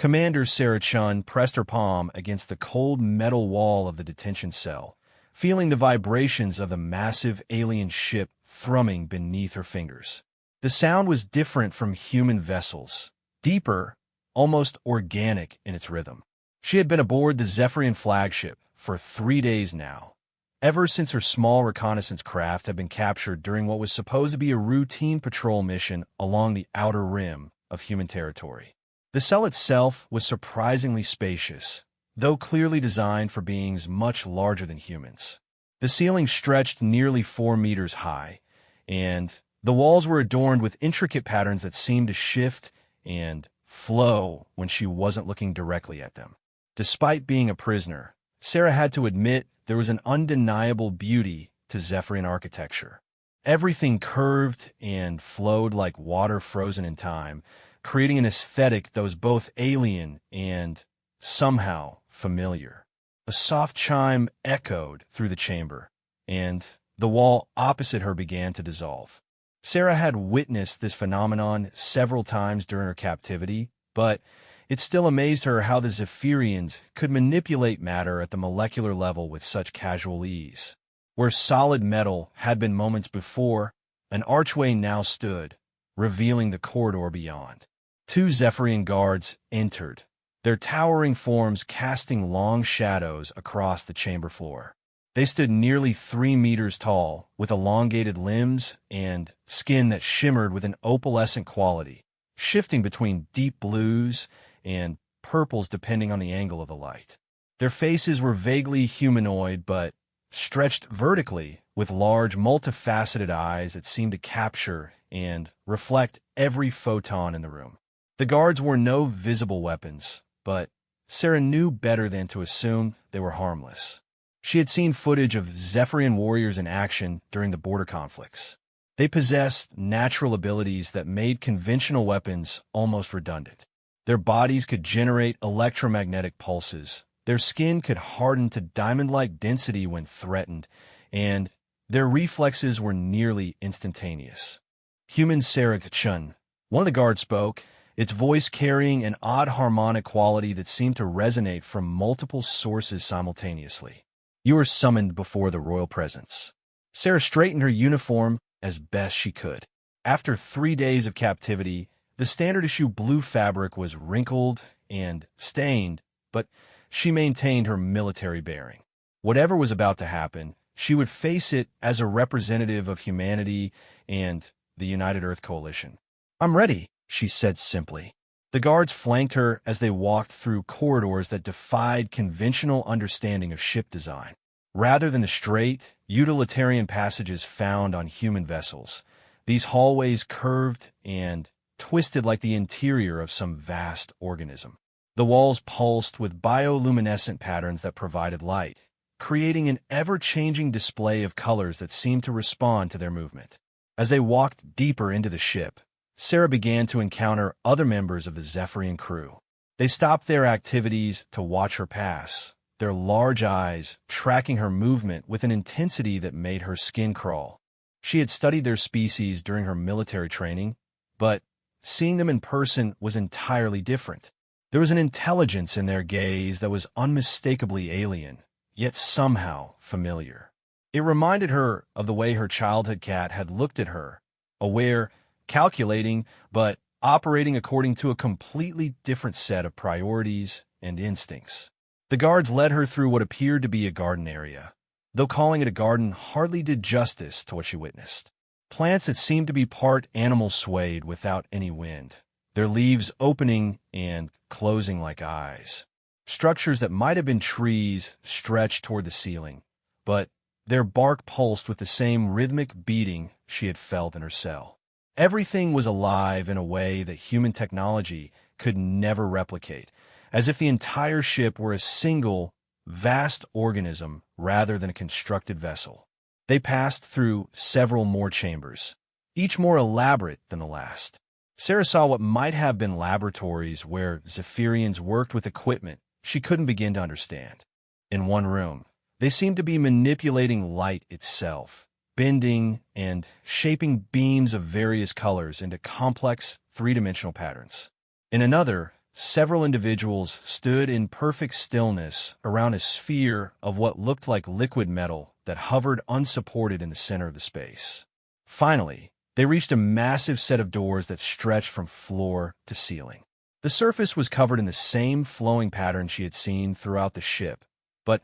Commander Sarah Chun pressed her palm against the cold metal wall of the detention cell, feeling the vibrations of the massive alien ship thrumming beneath her fingers. The sound was different from human vessels, deeper, almost organic in its rhythm. She had been aboard the Zephyrian flagship for 3 days now, ever since her small reconnaissance craft had been captured during what was supposed to be a routine patrol mission along the outer rim of human territory. The cell itself was surprisingly spacious, though clearly designed for beings much larger than humans. The ceiling stretched nearly 4 meters high, and the walls were adorned with intricate patterns that seemed to shift and flow when she wasn't looking directly at them. Despite being a prisoner, Sarah had to admit there was an undeniable beauty to Zephyrian architecture. Everything curved and flowed like water frozen in time, creating an aesthetic that was both alien and somehow familiar. A soft chime echoed through the chamber, and the wall opposite her began to dissolve. Sarah had witnessed this phenomenon several times during her captivity, but it still amazed her how the Zephyrians could manipulate matter at the molecular level with such casual ease. Where solid metal had been moments before, an archway now stood, revealing the corridor beyond. 2 Zephyrian guards entered, their towering forms casting long shadows across the chamber floor. They stood nearly 3 meters tall, with elongated limbs and skin that shimmered with an opalescent quality, shifting between deep blues and purples depending on the angle of the light. Their faces were vaguely humanoid but stretched vertically, with large, multifaceted eyes that seemed to capture and reflect every photon in the room. The guards wore no visible weapons, but Sarah knew better than to assume they were harmless. She had seen footage of Zephyrian warriors in action during the border conflicts. They possessed natural abilities that made conventional weapons almost redundant. Their bodies could generate electromagnetic pulses, their skin could harden to diamond-like density when threatened, and their reflexes were nearly instantaneous. Human Sarah Chun, one of the guards spoke, its voice carrying an odd harmonic quality that seemed to resonate from multiple sources simultaneously. You were summoned before the royal presence. Sarah straightened her uniform as best she could. After 3 days of captivity, the standard-issue blue fabric was wrinkled and stained, but she maintained her military bearing. Whatever was about to happen, she would face it as a representative of humanity and the United Earth Coalition. "I'm ready," she said simply. The guards flanked her as they walked through corridors that defied conventional understanding of ship design. Rather than the straight, utilitarian passages found on human vessels, these hallways curved and twisted like the interior of some vast organism. The walls pulsed with bioluminescent patterns that provided light, creating an ever-changing display of colors that seemed to respond to their movement. As they walked deeper into the ship, Sarah began to encounter other members of the Zephyrian crew. They stopped their activities to watch her pass, their large eyes tracking her movement with an intensity that made her skin crawl. She had studied their species during her military training, but seeing them in person was entirely different. There was an intelligence in their gaze that was unmistakably alien, yet somehow familiar. It reminded her of the way her childhood cat had looked at her, aware, calculating, but operating according to a completely different set of priorities and instincts. The guards led her through what appeared to be a garden area, though calling it a garden hardly did justice to what she witnessed. Plants that seemed to be part animal swayed without any wind, their leaves opening and closing like eyes. Structures that might have been trees stretched toward the ceiling, but their bark pulsed with the same rhythmic beating she had felt in her cell. Everything was alive in a way that human technology could never replicate, as if the entire ship were a single, vast organism rather than a constructed vessel. They passed through several more chambers, each more elaborate than the last. Sarah saw what might have been laboratories where Zephyrians worked with equipment she couldn't begin to understand. In one room, they seemed to be manipulating light itself, bending and shaping beams of various colors into complex three-dimensional patterns. In another, several individuals stood in perfect stillness around a sphere of what looked like liquid metal that hovered unsupported in the center of the space. Finally, they reached a massive set of doors that stretched from floor to ceiling. The surface was covered in the same flowing pattern she had seen throughout the ship, but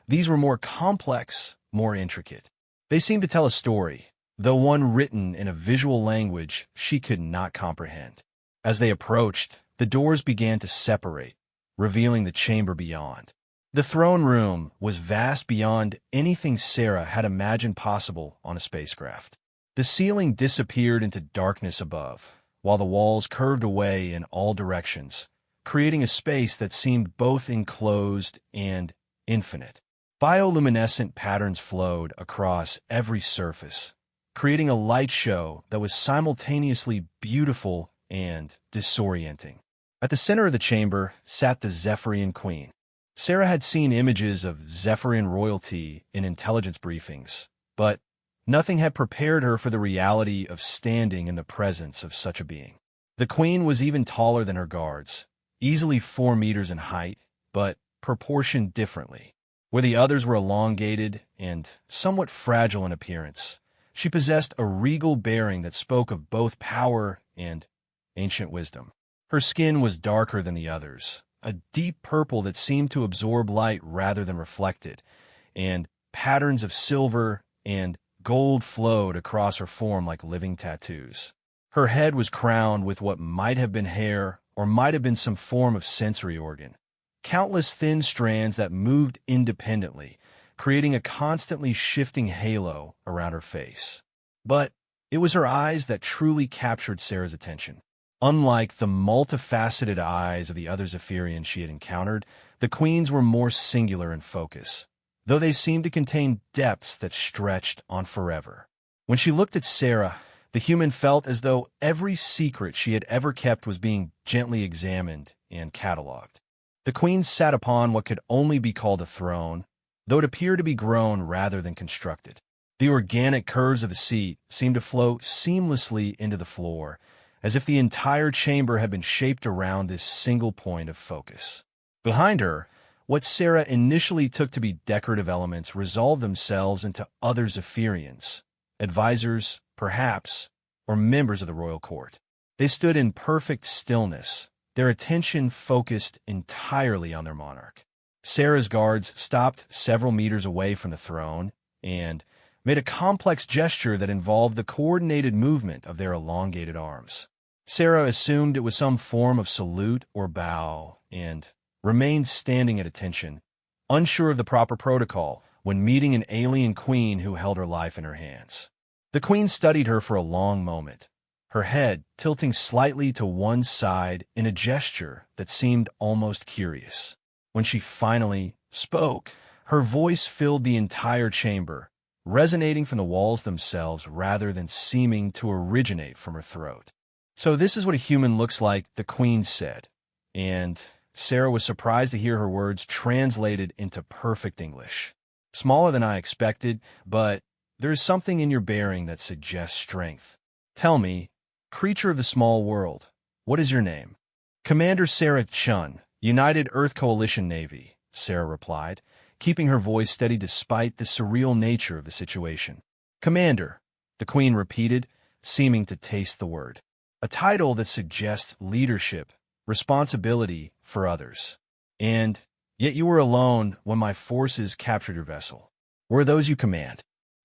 these were more complex, more intricate. They seemed to tell a story, though one written in a visual language she could not comprehend. As they approached, the doors began to separate, revealing the chamber beyond. The throne room was vast beyond anything Sarah had imagined possible on a spacecraft. The ceiling disappeared into darkness above, while the walls curved away in all directions, creating a space that seemed both enclosed and infinite. Bioluminescent patterns flowed across every surface, creating a light show that was simultaneously beautiful and disorienting. At the center of the chamber sat the Zephyrian Queen. Sarah had seen images of Zephyrian royalty in intelligence briefings, but nothing had prepared her for the reality of standing in the presence of such a being. The Queen was even taller than her guards, easily 4 meters in height, but proportioned differently. Where the others were elongated and somewhat fragile in appearance, she possessed a regal bearing that spoke of both power and ancient wisdom. Her skin was darker than the others, a deep purple that seemed to absorb light rather than reflect it, and patterns of silver and gold flowed across her form like living tattoos. Her head was crowned with what might have been hair or might have been some form of sensory organ. Countless thin strands that moved independently, creating a constantly shifting halo around her face. But it was her eyes that truly captured Sarah's attention. Unlike the multifaceted eyes of the other Zephyrians she had encountered, the Queen's were more singular in focus, though they seemed to contain depths that stretched on forever. When she looked at Sarah, the human felt as though every secret she had ever kept was being gently examined and catalogued. The Queen sat upon what could only be called a throne, though it appeared to be grown rather than constructed. The organic curves of the seat seemed to flow seamlessly into the floor, as if the entire chamber had been shaped around this single point of focus. Behind her, what Sarah initially took to be decorative elements resolved themselves into other Zephyrians, advisors, perhaps, or members of the royal court. They stood in perfect stillness, their attention focused entirely on their monarch. Sarah's guards stopped several meters away from the throne and made a complex gesture that involved the coordinated movement of their elongated arms. Sarah assumed it was some form of salute or bow and remained standing at attention, unsure of the proper protocol when meeting an alien queen who held her life in her hands. The queen studied her for a long moment, her head tilting slightly to one side in a gesture that seemed almost curious. When she finally spoke, her voice filled the entire chamber, resonating from the walls themselves rather than seeming to originate from her throat. "So this is what a human looks like," the Queen said, and Sarah was surprised to hear her words translated into perfect English. "Smaller than I expected, but there is something in your bearing that suggests strength. Tell me, creature of the small world, what is your name?" "Commander Sarah Chun, United Earth Coalition Navy," Sarah replied, keeping her voice steady despite the surreal nature of the situation. "Commander," the Queen repeated, seeming to taste the word. A title that suggests leadership, responsibility for others. "And yet you were alone when my forces captured your vessel. Were those you command?"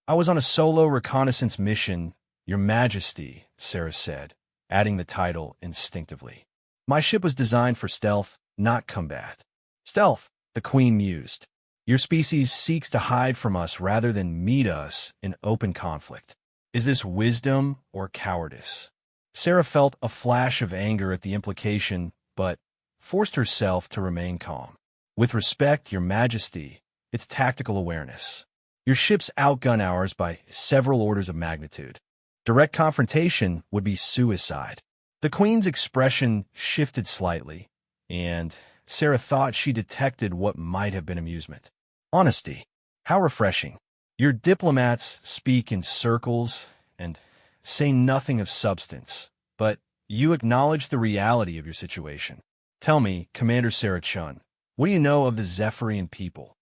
"I was on a solo reconnaissance mission, Your Majesty," Sarah said, adding the title instinctively. "My ship was designed for stealth, not combat." "Stealth," the Queen mused. "Your species seeks to hide from us rather than meet us in open conflict. Is this wisdom or cowardice?" Sarah felt a flash of anger at the implication, but forced herself to remain calm. "With respect, Your Majesty, it's tactical awareness. Your ship's outgun ours by several orders of magnitude. Direct confrontation would be suicide." The Queen's expression shifted slightly, and Sarah thought she detected what might have been amusement. "Honesty. How refreshing. Your diplomats speak in circles and say nothing of substance, but you acknowledge the reality of your situation. Tell me, Commander Sarah Chun, what do you know of the Zephyrian people?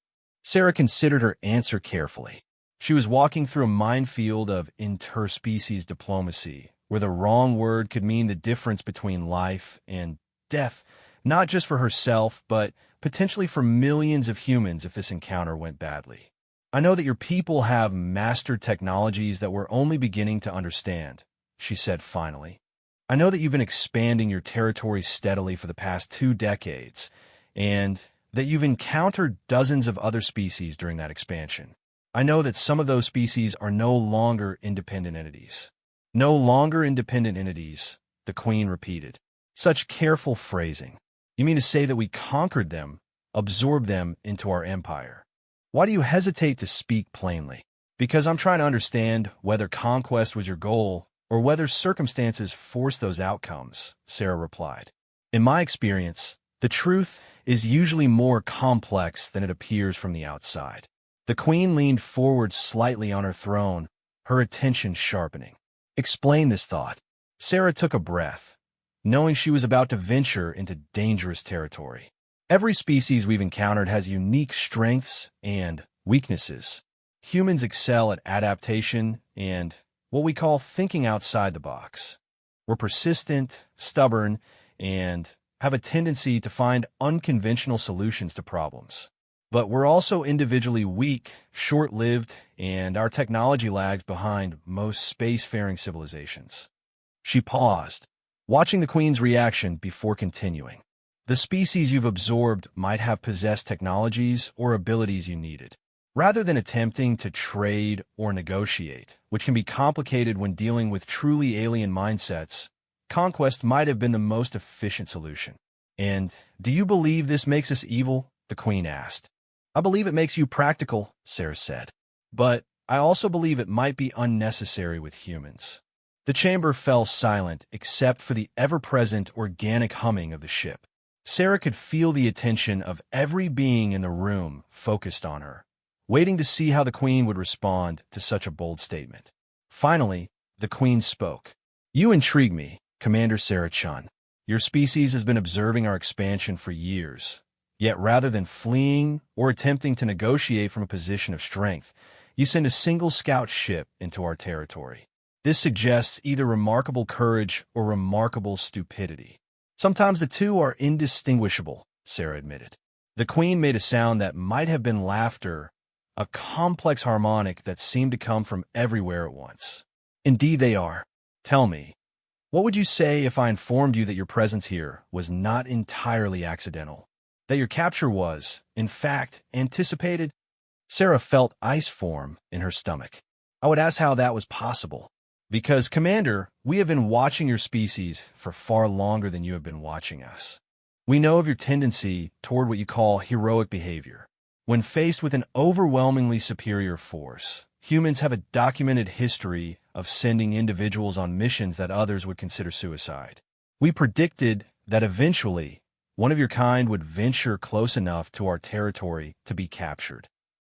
Sarah considered her answer carefully. She was walking through a minefield of interspecies diplomacy, where the wrong word could mean the difference between life and death, not just for herself, but potentially for millions of humans if this encounter went badly. I know that your people have mastered technologies that we're only beginning to understand, she said finally. I know that you've been expanding your territory steadily for the past 2 decades, and that you've encountered dozens of other species during that expansion. I know that some of those species are no longer independent entities. No longer independent entities, the Queen repeated. Such careful phrasing. You mean to say that we conquered them, absorbed them into our empire? Why do you hesitate to speak plainly? Because I'm trying to understand whether conquest was your goal or whether circumstances forced those outcomes, Sarah replied. In my experience, the truth is usually more complex than it appears from the outside. The Queen leaned forward slightly on her throne, her attention sharpening. Explain this thought. Sarah took a breath, knowing she was about to venture into dangerous territory. Every species we've encountered has unique strengths and weaknesses. Humans excel at adaptation and what we call thinking outside the box. We're persistent, stubborn, and have a tendency to find unconventional solutions to problems. But we're also individually weak, short-lived, and our technology lags behind most spacefaring civilizations. She paused, watching the Queen's reaction before continuing. The species you've absorbed might have possessed technologies or abilities you needed. Rather than attempting to trade or negotiate, which can be complicated when dealing with truly alien mindsets, conquest might have been the most efficient solution. And do you believe this makes us evil? The Queen asked. I believe it makes you practical, Sarah said. But I also believe it might be unnecessary with humans. The chamber fell silent except for the ever-present organic humming of the ship. Sarah could feel the attention of every being in the room focused on her, waiting to see how the Queen would respond to such a bold statement. Finally, the Queen spoke. You intrigue me, Commander Sarah Chun. Your species has been observing our expansion for years. Yet rather than fleeing or attempting to negotiate from a position of strength, you send a single scout ship into our territory. This suggests either remarkable courage or remarkable stupidity. Sometimes the two are indistinguishable, Sarah admitted. The Queen made a sound that might have been laughter, a complex harmonic that seemed to come from everywhere at once. Indeed they are. Tell me, what would you say if I informed you that your presence here was not entirely accidental? That your capture was, in fact, anticipated? Sarah felt ice form in her stomach. I would ask how that was possible. Because, Commander, we have been watching your species for far longer than you have been watching us. We know of your tendency toward what you call heroic behavior. When faced with an overwhelmingly superior force, humans have a documented history of sending individuals on missions that others would consider suicide. We predicted that eventually, one of your kind would venture close enough to our territory to be captured.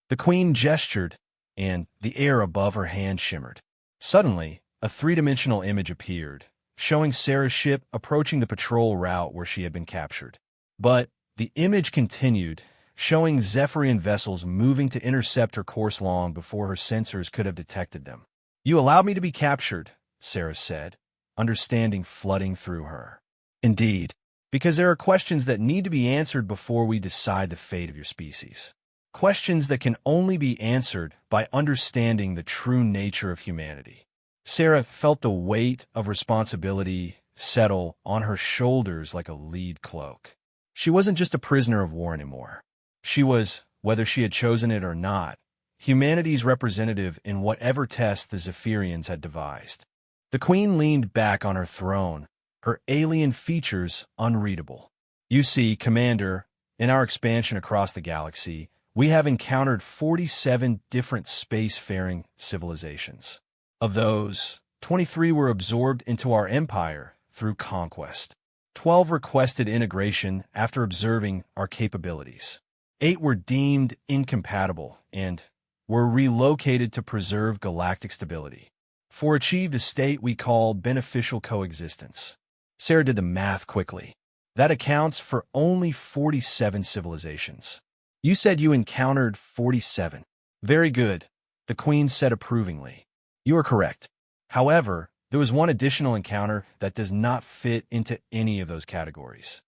The Queen gestured, and the air above her hand shimmered. Suddenly, a 3-dimensional image appeared, showing Sarah's ship approaching the patrol route where she had been captured. But the image continued, showing Zephyrian vessels moving to intercept her course long before her sensors could have detected them. You allowed me to be captured, Sarah said, understanding flooding through her. Indeed, because there are questions that need to be answered before we decide the fate of your species. Questions that can only be answered by understanding the true nature of humanity. Sarah felt the weight of responsibility settle on her shoulders like a lead cloak. She wasn't just a prisoner of war anymore. She was, whether she had chosen it or not, humanity's representative in whatever test the Zephyrians had devised. The Queen leaned back on her throne, her alien features unreadable. You see, Commander, in our expansion across the galaxy, we have encountered 47 different spacefaring civilizations. Of those, 23 were absorbed into our empire through conquest. 12 requested integration after observing our capabilities. 8 were deemed incompatible and were relocated to preserve galactic stability. 4 achieved a state we call beneficial coexistence. Sarah did the math quickly. That accounts for only 47 civilizations. You said you encountered 47. Very good, the Queen said approvingly. You are correct. However, there was one additional encounter that does not fit into any of those categories.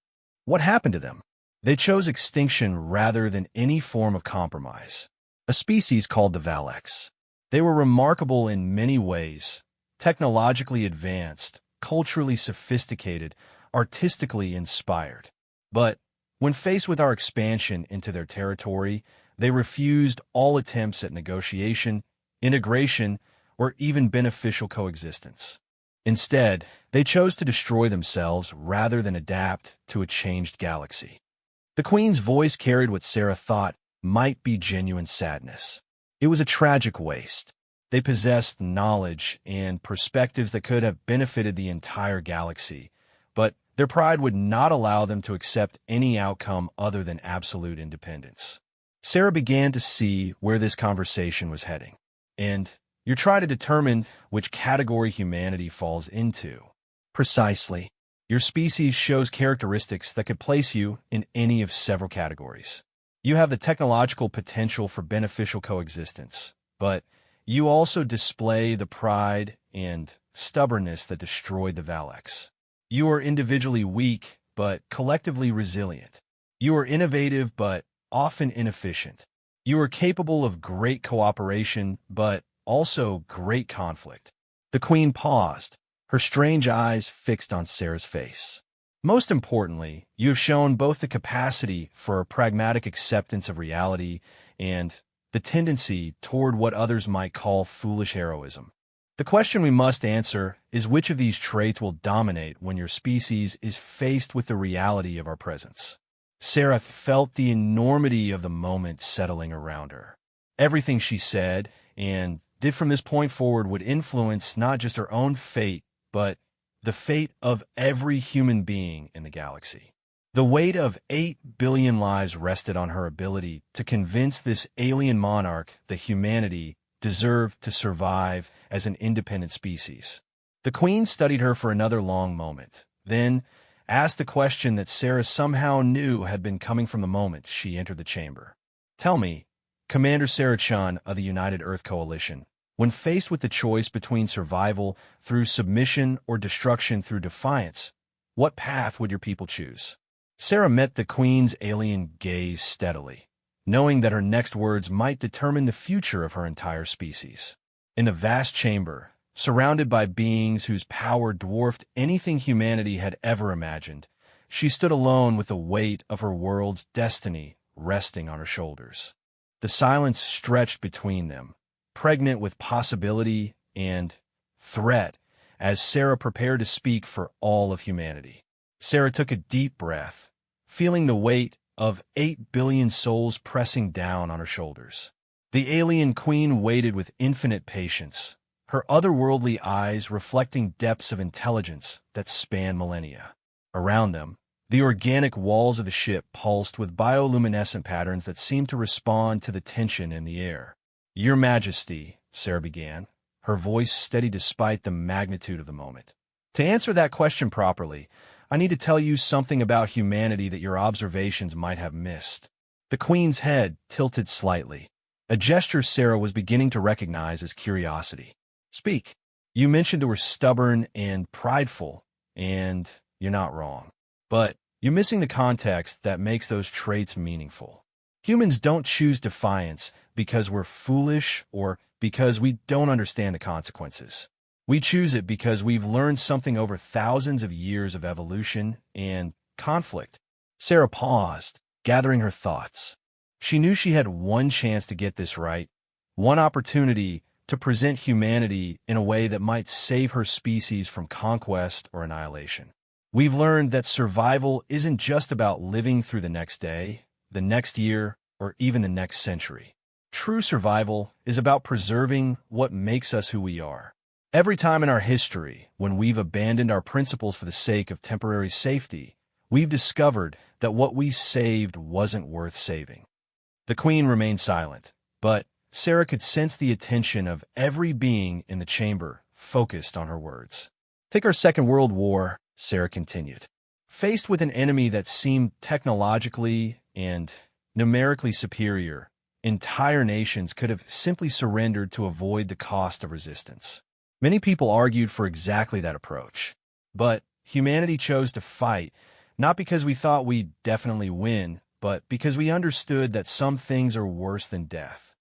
What happened to them? They chose extinction rather than any form of compromise. A species called the Valeks. They were remarkable in many ways, technologically advanced, culturally sophisticated, artistically inspired. But when faced with our expansion into their territory, they refused all attempts at negotiation, integration, or even beneficial coexistence. Instead, they chose to destroy themselves rather than adapt to a changed galaxy. The Queen's voice carried what Sarah thought might be genuine sadness. It was a tragic waste. They possessed knowledge and perspectives that could have benefited the entire galaxy, but their pride would not allow them to accept any outcome other than absolute independence. Sarah began to see where this conversation was heading, and you're trying to determine which category humanity falls into. Precisely. Your species shows characteristics that could place you in any of several categories. You have the technological potential for beneficial coexistence, but you also display the pride and stubbornness that destroyed the Valeks. You are individually weak, but collectively resilient. You are innovative, but often inefficient. You are capable of great cooperation, but also great conflict. The Queen paused, her strange eyes fixed on Sarah's face. Most importantly, you have shown both the capacity for a pragmatic acceptance of reality and the tendency toward what others might call foolish heroism. The question we must answer is which of these traits will dominate when your species is faced with the reality of our presence. Sarah felt the enormity of the moment settling around her. Everything she said and did from this point forward would influence not just her own fate, but the fate of every human being in the galaxy. The weight of 8 billion lives rested on her ability to convince this alien monarch that humanity deserved to survive as an independent species. The Queen studied her for another long moment, then asked the question that Sarah somehow knew had been coming from the moment she entered the chamber. Tell me, Commander Sarah-chan of the United Earth Coalition, when faced with the choice between survival through submission or destruction through defiance, what path would your people choose? Sarah met the Queen's alien gaze steadily, knowing that her next words might determine the future of her entire species. In the vast chamber, surrounded by beings whose power dwarfed anything humanity had ever imagined, she stood alone with the weight of her world's destiny resting on her shoulders. The silence stretched between them, pregnant with possibility and threat, as Sarah prepared to speak for all of humanity. Sarah took a deep breath, feeling the weight of 8 billion souls pressing down on her shoulders. The alien Queen waited with infinite patience, her otherworldly eyes reflecting depths of intelligence that span millennia. Around them, the organic walls of the ship pulsed with bioluminescent patterns that seemed to respond to the tension in the air. Your Majesty, Sarah began, her voice steady despite the magnitude of the moment. To answer that question properly, I need to tell you something about humanity that your observations might have missed. The Queen's head tilted slightly, a gesture Sarah was beginning to recognize as curiosity. Speak. You mentioned they were stubborn and prideful, and you're not wrong. But you're missing the context that makes those traits meaningful. Humans don't choose defiance because we're foolish or because we don't understand the consequences. We choose it because we've learned something over thousands of years of evolution and conflict. Sarah paused, gathering her thoughts. She knew she had one chance to get this right, one opportunity to present humanity in a way that might save her species from conquest or annihilation. We've learned that survival isn't just about living through the next day, the next year, or even the next century. True survival is about preserving what makes us who we are. Every time in our history, when we've abandoned our principles for the sake of temporary safety, we've discovered that what we saved wasn't worth saving. The Queen remained silent, but Sarah could sense the attention of every being in the chamber focused on her words. Take our Second World War, Sarah continued. Faced with an enemy that seemed technologically and numerically superior, entire nations could have simply surrendered to avoid the cost of resistance. Many people argued for exactly that approach. But humanity chose to fight, not because we thought we'd definitely win, but because we understood that some things are worse than death.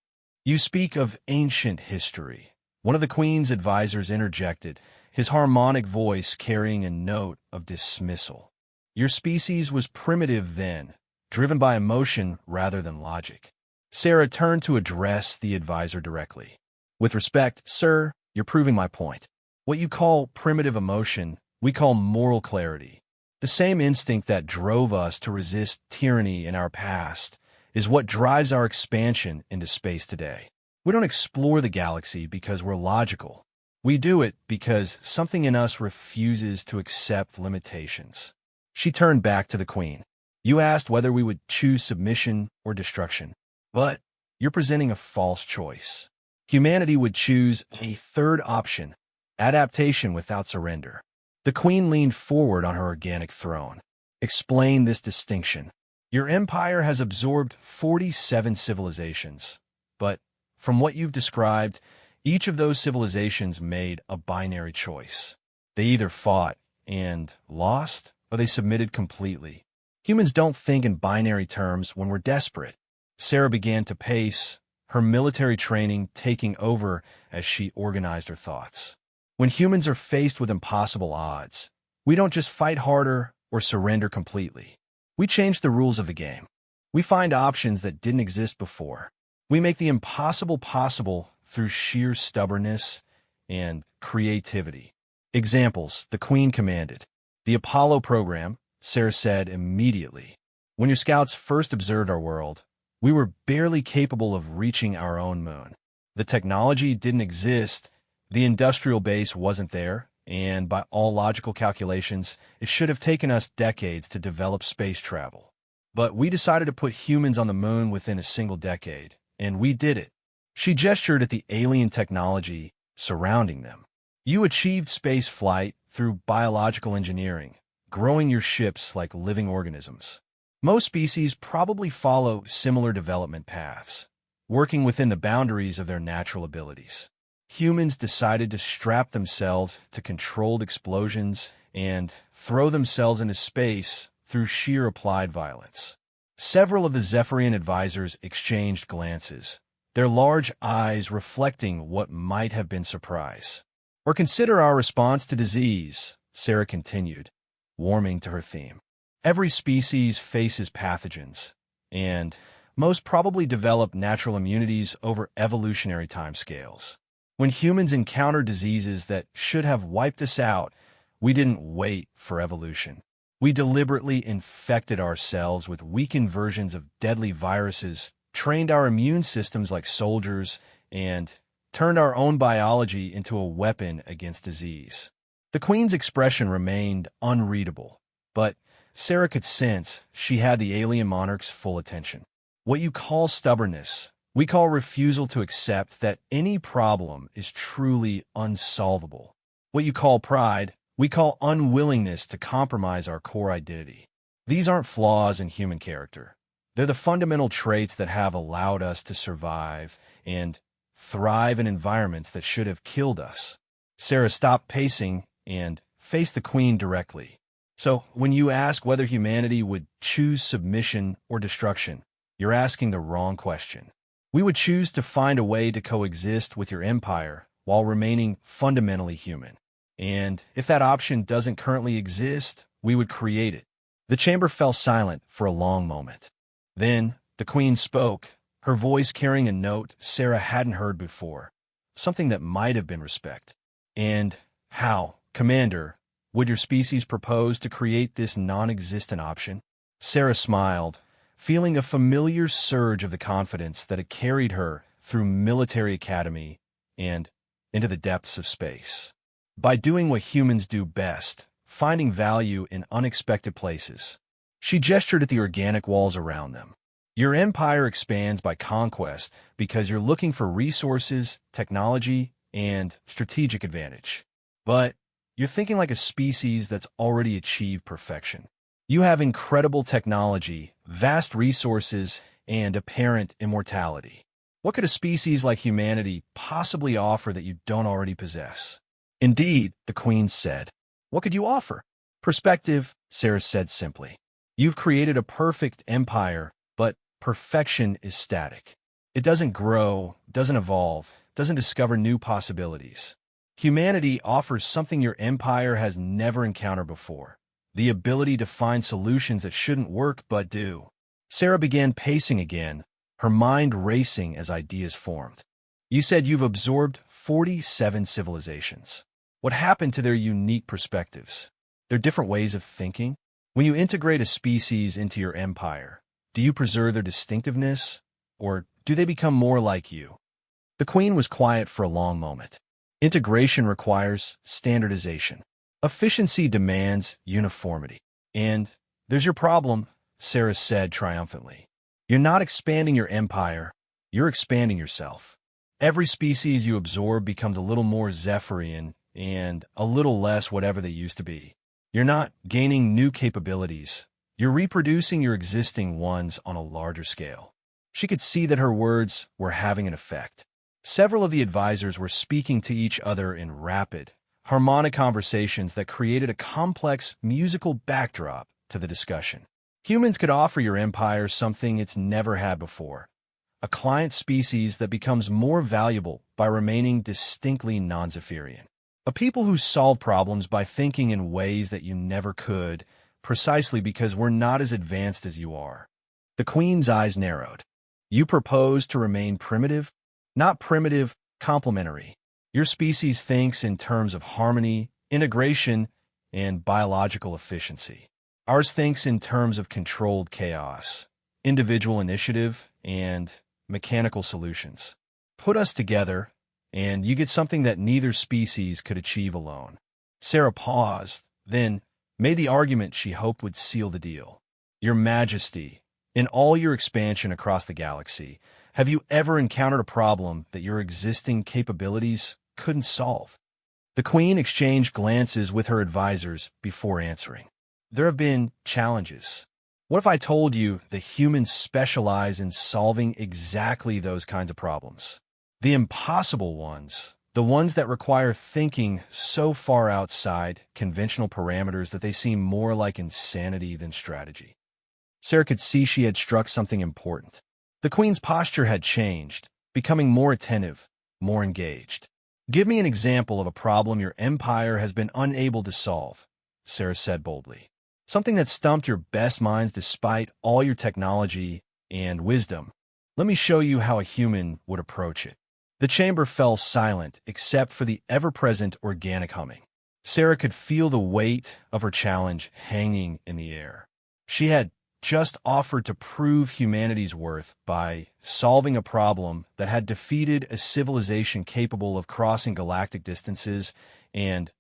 You speak of ancient history. One of the Queen's advisors interjected, his harmonic voice carrying a note of dismissal. Your species was primitive then, driven by emotion rather than logic. Sarah turned to address the advisor directly. With respect, sir, you're proving my point. What you call primitive emotion, we call moral clarity. The same instinct that drove us to resist tyranny in our past is what drives our expansion into space today. We don't explore the galaxy because we're logical. We do it because something in us refuses to accept limitations. She turned back to the Queen. You asked whether we would choose submission or destruction. But you're presenting a false choice. Humanity would choose a third option, adaptation without surrender. The Queen leaned forward on her organic throne. Explain this distinction. Your empire has absorbed 47 civilizations, but from what you've described, each of those civilizations made a binary choice. They either fought and lost, or they submitted completely. Humans don't think in binary terms when we're desperate. Sarah began to pace, her military training taking over as she organized her thoughts. When humans are faced with impossible odds, we don't just fight harder or surrender completely. We change the rules of the game. We find options that didn't exist before. We make the impossible possible through sheer stubbornness and creativity. Examples, the Queen commanded. The Apollo program, Sarah said immediately. When your scouts first observed our world, we were barely capable of reaching our own moon. The technology didn't exist, the industrial base wasn't there, and by all logical calculations, it should have taken us decades to develop space travel. But we decided to put humans on the moon within a single decade, and we did it. She gestured at the alien technology surrounding them. You achieved space flight through biological engineering, growing your ships like living organisms. Most species probably follow similar development paths, working within the boundaries of their natural abilities. Humans decided to strap themselves to controlled explosions and throw themselves into space through sheer applied violence. Several of the Zephyrian advisors exchanged glances, their large eyes reflecting what might have been surprise. Or consider our response to disease, Sarah continued, warming to her theme. Every species faces pathogens, and most probably develop natural immunities over evolutionary timescales. When humans encounter diseases that should have wiped us out, we didn't wait for evolution. We deliberately infected ourselves with weakened versions of deadly viruses, trained our immune systems like soldiers, and turned our own biology into a weapon against disease. The Queen's expression remained unreadable, but Sarah could sense she had the alien monarch's full attention. What you call stubbornness, we call refusal to accept that any problem is truly unsolvable. What you call pride, we call unwillingness to compromise our core identity. These aren't flaws in human character. They're the fundamental traits that have allowed us to survive and thrive in environments that should have killed us. Sarah stopped pacing and faced the Queen directly. So, when you ask whether humanity would choose submission or destruction, you're asking the wrong question. We would choose to find a way to coexist with your empire while remaining fundamentally human. And if that option doesn't currently exist, we would create it. The chamber fell silent for a long moment. Then, the Queen spoke, her voice carrying a note Sarah hadn't heard before, something that might have been respect. And how, Commander, would your species propose to create this non-existent option? Sarah smiled, feeling a familiar surge of the confidence that had carried her through military academy and into the depths of space. By doing what humans do best, finding value in unexpected places. She gestured at the organic walls around them. Your empire expands by conquest because you're looking for resources, technology, and strategic advantage. But you're thinking like a species that's already achieved perfection. You have incredible technology, vast resources, and apparent immortality. What could a species like humanity possibly offer that you don't already possess? Indeed, the Queen said. What could you offer? Perspective, Sarah said simply. You've created a perfect empire, but perfection is static. It doesn't grow, doesn't evolve, doesn't discover new possibilities. Humanity offers something your empire has never encountered before, the ability to find solutions that shouldn't work but do. Sarah began pacing again, her mind racing as ideas formed. You said you've absorbed 47 civilizations. What happened to their unique perspectives? Their different ways of thinking? When you integrate a species into your empire, do you preserve their distinctiveness, or do they become more like you? The Queen was quiet for a long moment. Integration requires standardization. Efficiency demands uniformity. And there's your problem, Sarah said triumphantly. You're not expanding your empire, you're expanding yourself. Every species you absorb becomes a little more Zephyrian and a little less whatever they used to be. You're not gaining new capabilities, you're reproducing your existing ones on a larger scale. She could see that her words were having an effect. Several of the advisors were speaking to each other in rapid, harmonic conversations that created a complex musical backdrop to the discussion. Humans could offer your empire something it's never had before, a client species that becomes more valuable by remaining distinctly non-Zephyrian. A people who solve problems by thinking in ways that you never could, precisely because we're not as advanced as you are. The Queen's eyes narrowed. You propose to remain primitive? Not primitive, complementary. Your species thinks in terms of harmony, integration, and biological efficiency. Ours thinks in terms of controlled chaos, individual initiative, and mechanical solutions. Put us together, and you get something that neither species could achieve alone. Sarah paused, then made the argument she hoped would seal the deal. Your Majesty, in all your expansion across the galaxy, have you ever encountered a problem that your existing capabilities couldn't solve? The Queen exchanged glances with her advisors before answering. There have been challenges. What if I told you that humans specialize in solving exactly those kinds of problems? The impossible ones, the ones that require thinking so far outside conventional parameters that they seem more like insanity than strategy. Sarah could see she had struck something important. The Queen's posture had changed, becoming more attentive, more engaged. Give me an example of a problem your empire has been unable to solve, Sarah said boldly. Something that stumped your best minds despite all your technology and wisdom. Let me show you how a human would approach it. The chamber fell silent except for the ever-present organic humming. Sarah could feel the weight of her challenge hanging in the air. She had just offered to prove humanity's worth by solving a problem that had defeated a civilization capable of crossing galactic distances and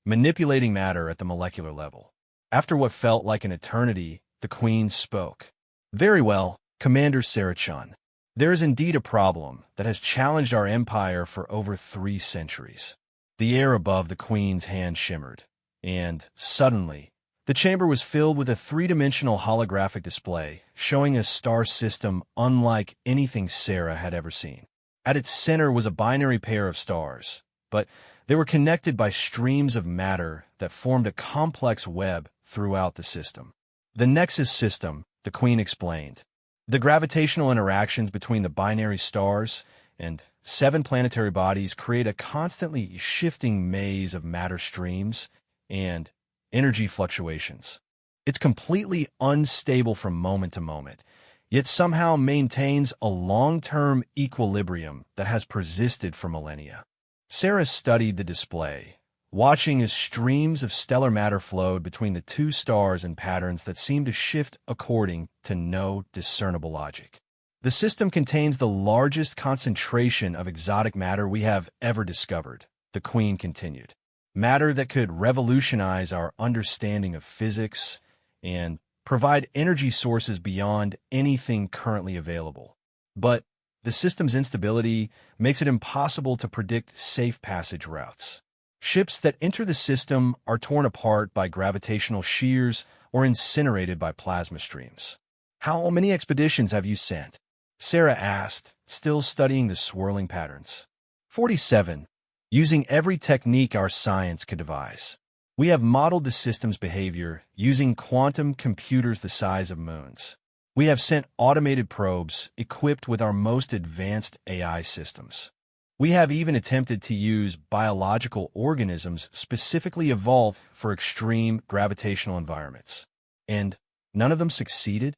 manipulating matter at the molecular level. After what felt like an eternity, the Queen spoke. Very well, Commander Sarah-chan. There is indeed a problem that has challenged our empire for over 3 centuries. The air above the Queen's hand shimmered, and suddenly, the chamber was filled with a 3-dimensional holographic display showing a star system unlike anything Sarah had ever seen. At its center was a binary pair of stars, but they were connected by streams of matter that formed a complex web throughout the system. The Nexus system, the Queen explained. The gravitational interactions between the binary stars and 7 planetary bodies create a constantly shifting maze of matter streams and energy fluctuations. It's completely unstable from moment to moment, yet somehow maintains a long-term equilibrium that has persisted for millennia. Sarah studied the display, watching as streams of stellar matter flowed between the 2 stars in patterns that seemed to shift according to no discernible logic. The system contains the largest concentration of exotic matter we have ever discovered, the Queen continued. Matter that could revolutionize our understanding of physics and provide energy sources beyond anything currently available. But the system's instability makes it impossible to predict safe passage routes. Ships that enter the system are torn apart by gravitational shears or incinerated by plasma streams. How many expeditions have you sent? Sarah asked, still studying the swirling patterns. 47. Using every technique our science could devise. We have modeled the system's behavior using quantum computers the size of moons. We have sent automated probes equipped with our most advanced AI systems. We have even attempted to use biological organisms specifically evolved for extreme gravitational environments. And none of them succeeded?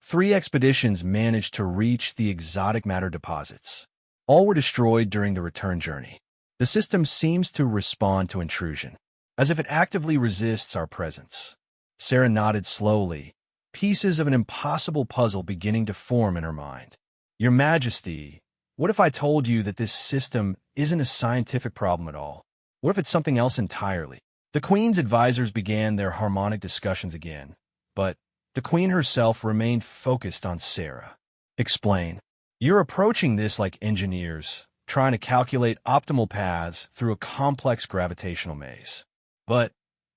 3 expeditions managed to reach the exotic matter deposits. All were destroyed during the return journey. The system seems to respond to intrusion, as if it actively resists our presence. Sarah nodded slowly, pieces of an impossible puzzle beginning to form in her mind. Your Majesty, what if I told you that this system isn't a scientific problem at all? What if it's something else entirely? The Queen's advisors began their harmonic discussions again, but the Queen herself remained focused on Sarah. Explain. You're approaching this like engineers, trying to calculate optimal paths through a complex gravitational maze. But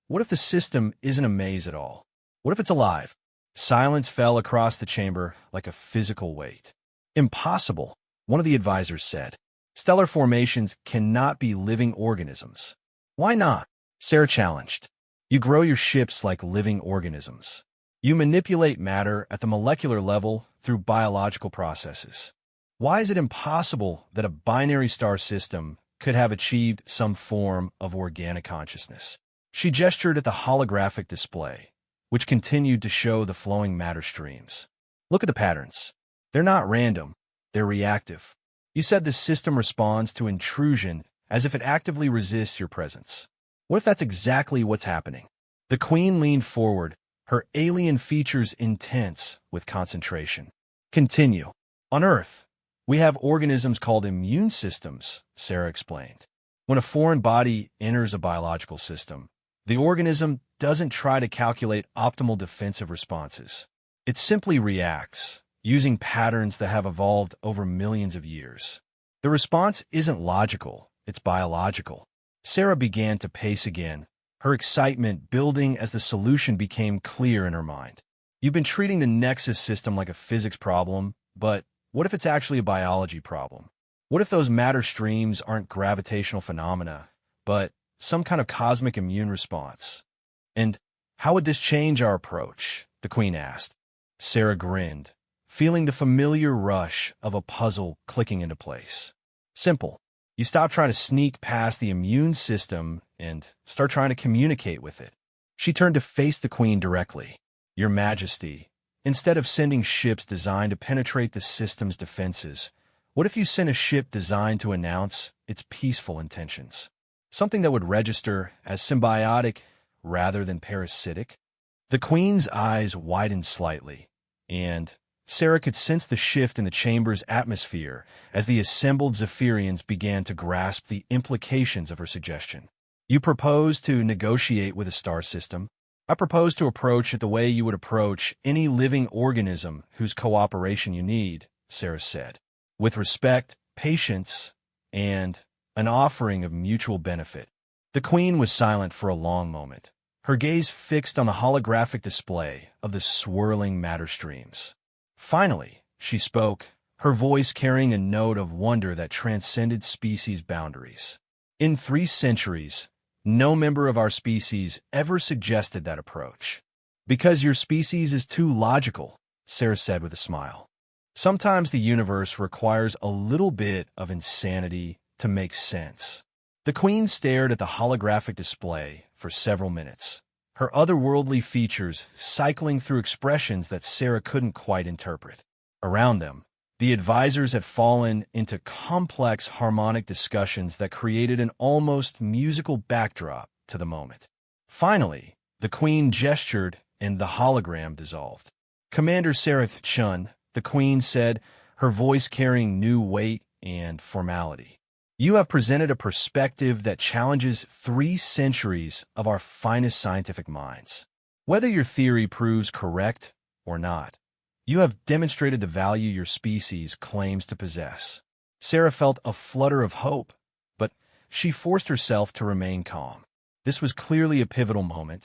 what if the system isn't a maze at all? What if it's alive? Silence fell across the chamber like a physical weight. Impossible, one of the advisors said. Stellar formations cannot be living organisms. Why not? Sarah challenged. You grow your ships like living organisms. You manipulate matter at the molecular level through biological processes. Why is it impossible that a binary star system could have achieved some form of organic consciousness? She gestured at the holographic display, which continued to show the flowing matter streams. Look at the patterns. They're not random, they're reactive. You said the system responds to intrusion as if it actively resists your presence. What if that's exactly what's happening? The Queen leaned forward, her alien features intense with concentration. Continue. On Earth, we have organisms called immune systems, Sarah explained. When a foreign body enters a biological system, the organism doesn't try to calculate optimal defensive responses. It simply reacts, using patterns that have evolved over millions of years. The response isn't logical, it's biological. Sarah began to pace again, her excitement building as the solution became clear in her mind. You've been treating the Nexus system like a physics problem, but what if it's actually a biology problem? What if those matter streams aren't gravitational phenomena, but some kind of cosmic immune response? And how would this change our approach? The Queen asked. Sarah grinned, feeling the familiar rush of a puzzle clicking into place. Simple. You stop trying to sneak past the immune system and start trying to communicate with it. She turned to face the Queen directly. Your Majesty, instead of sending ships designed to penetrate the system's defenses, what if you sent a ship designed to announce its peaceful intentions? Something that would register as symbiotic rather than parasitic? The Queen's eyes widened slightly, and Sarah could sense the shift in the chamber's atmosphere as the assembled Zephyrians began to grasp the implications of her suggestion. You propose to negotiate with a star system. I propose to approach it the way you would approach any living organism whose cooperation you need, Sarah said, with respect, patience, and an offering of mutual benefit. The Queen was silent for a long moment, her gaze fixed on the holographic display of the swirling matter streams. Finally, she spoke, her voice carrying a note of wonder that transcended species boundaries. In 3 centuries, no member of our species ever suggested that approach. Because your species is too logical, Sarah said with a smile. Sometimes the universe requires a little bit of insanity to make sense. The Queen stared at the holographic display for several minutes, her otherworldly features cycling through expressions that Sarah couldn't quite interpret. Around them, the advisors had fallen into complex harmonic discussions that created an almost musical backdrop to the moment. Finally, the Queen gestured and the hologram dissolved. Commander Sarah Chun, the Queen said, her voice carrying new weight and formality. You have presented a perspective that challenges 3 centuries of our finest scientific minds. Whether your theory proves correct or not, you have demonstrated the value your species claims to possess. Sarah felt a flutter of hope, but she forced herself to remain calm. This was clearly a pivotal moment,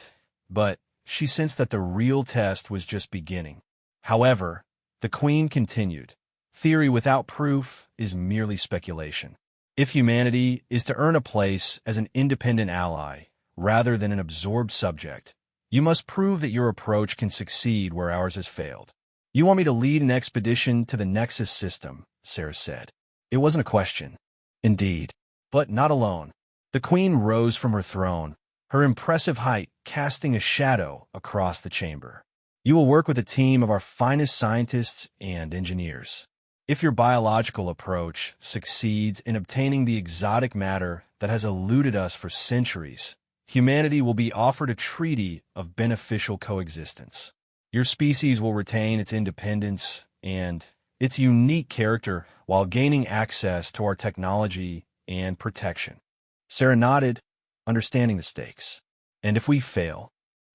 but she sensed that the real test was just beginning. However, the Queen continued, "Theory without proof is merely speculation. If humanity is to earn a place as an independent ally rather than an absorbed subject, you must prove that your approach can succeed where ours has failed." "You want me to lead an expedition to the Nexus system," Sarah said. It wasn't a question. Indeed. But not alone. The Queen rose from her throne, her impressive height casting a shadow across the chamber. "You will work with a team of our finest scientists and engineers. If your biological approach succeeds in obtaining the exotic matter that has eluded us for centuries, humanity will be offered a treaty of beneficial coexistence. Your species will retain its independence and its unique character while gaining access to our technology and protection." Sarah nodded, understanding the stakes. "And if we fail,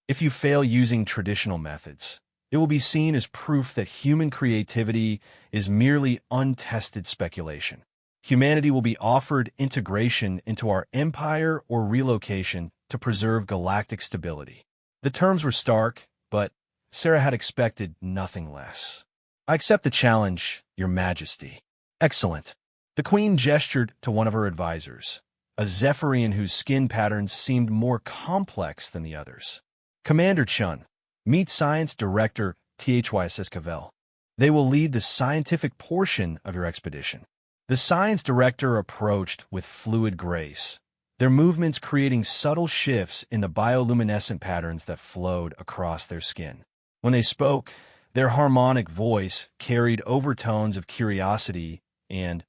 if you fail using traditional methods, it will be seen as proof that human creativity is merely untested speculation. Humanity will be offered integration into our empire or relocation to preserve galactic stability." The terms were stark, but Sarah had expected nothing less. "I accept the challenge, Your Majesty." "Excellent." The Queen gestured to one of her advisors, a Zephyrian whose skin patterns seemed more complex than the others. "Commander Chun, meet Science Director HFY Sci-Fi. They will lead the scientific portion of your expedition." The Science Director approached with fluid grace, their movements creating subtle shifts in the bioluminescent patterns that flowed across their skin. When they spoke, their harmonic voice carried overtones of curiosity and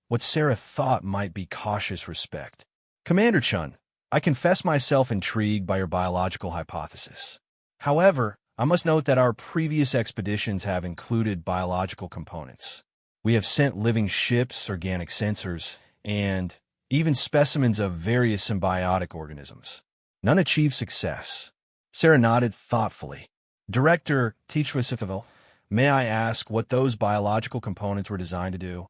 what Sarah thought might be cautious respect. "Commander Chun, I confess myself intrigued by your biological hypothesis. However, I must note that our previous expeditions have included biological components. We have sent living ships, organic sensors, and even specimens of various symbiotic organisms. None achieved success." Sarah nodded thoughtfully. "Director HFY Sci-Fi, may I ask what those biological components were designed to do?"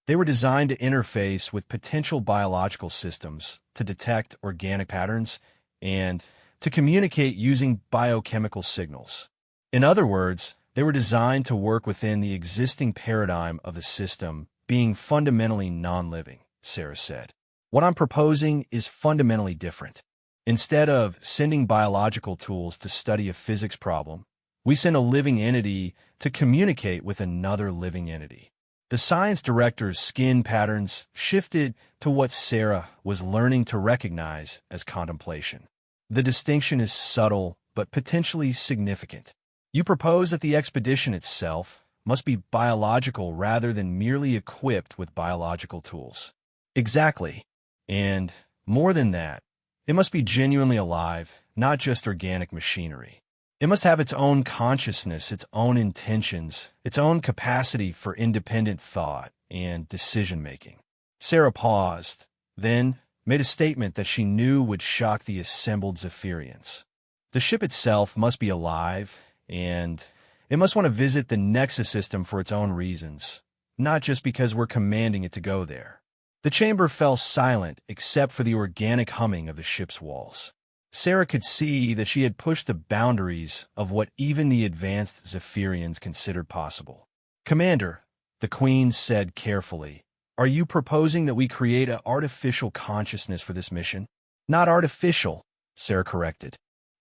"They were designed to interface with potential biological systems, to detect organic patterns, and to communicate using biochemical signals. In other words, they were designed to work within the existing paradigm of the system, being fundamentally non-living," Sarah said. "What I'm proposing is fundamentally different. Instead of sending biological tools to study a physics problem, we send a living entity to communicate with another living entity." The science director's skin patterns shifted to what Sarah was learning to recognize as contemplation. "The distinction is subtle, but potentially significant. You propose that the expedition itself must be biological rather than merely equipped with biological tools." "Exactly. And more than that, it must be genuinely alive, not just organic machinery. It must have its own consciousness, its own intentions, its own capacity for independent thought and decision-making." Sarah paused, then made a statement that she knew would shock the assembled Zephyrians. "The ship itself must be alive, and it must want to visit the Nexus system for its own reasons, not just because we're commanding it to go there." The chamber fell silent except for the organic humming of the ship's walls. Sarah could see that she had pushed the boundaries of what even the advanced Zephyrians considered possible. "Commander," the Queen said carefully, "are you proposing that we create an artificial consciousness for this mission?" "Not artificial," Sarah corrected.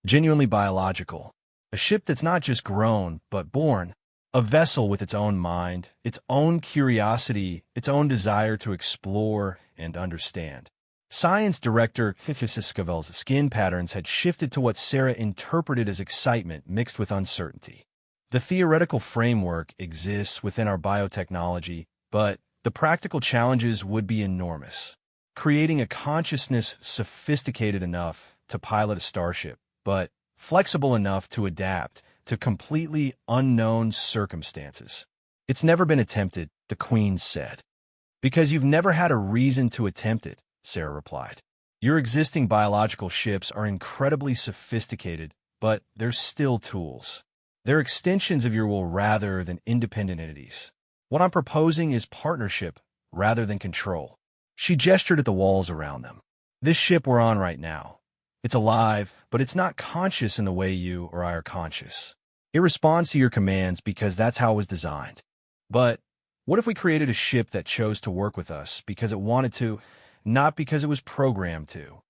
"Genuinely biological. A ship that's not just grown, but born. A vessel with its own mind, its own curiosity, its own desire to explore and understand." Science Director Sci-Fi's skin patterns had shifted to what Sarah interpreted as excitement mixed with uncertainty. "The theoretical framework exists within our biotechnology, but the practical challenges would be enormous. Creating a consciousness sophisticated enough to pilot a starship, but flexible enough to adapt to completely unknown circumstances. It's never been attempted," the Queen said. "Because you've never had a reason to attempt it," Sarah replied. "Your existing biological ships are incredibly sophisticated, but they're still tools. They're extensions of your will rather than independent entities. What I'm proposing is partnership rather than control." She gestured at the walls around them. "This ship we're on right now, It's alive, but it's not conscious in the way you or I are conscious. It responds to your commands because that's how it was designed. But what if we created a ship that chose to work with us because it wanted to, not because it was programmed to?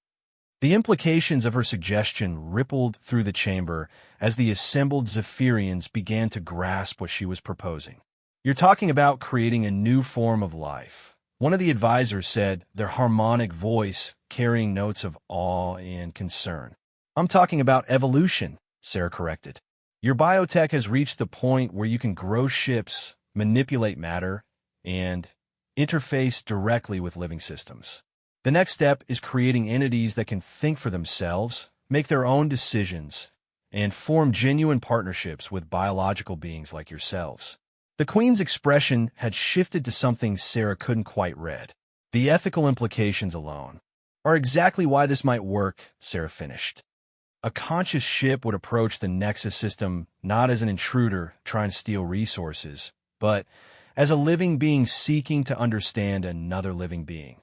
The implications of her suggestion rippled through the chamber as the assembled Zephyrians began to grasp what she was proposing. You're talking about creating a new form of life. One of the advisors said, their harmonic voice carrying notes of awe and concern. I'm talking about evolution, Sarah corrected. Your biotech has reached the point where you can grow ships, manipulate matter, and interface directly with living systems. The next step is creating entities that can think for themselves, make their own decisions, and form genuine partnerships with biological beings like yourselves. The Queen's expression had shifted to something Sarah couldn't quite read. The ethical implications alone are exactly why this might work, Sarah finished. A conscious ship would approach the Nexus system not as an intruder trying to steal resources, but as a living being seeking to understand another living being.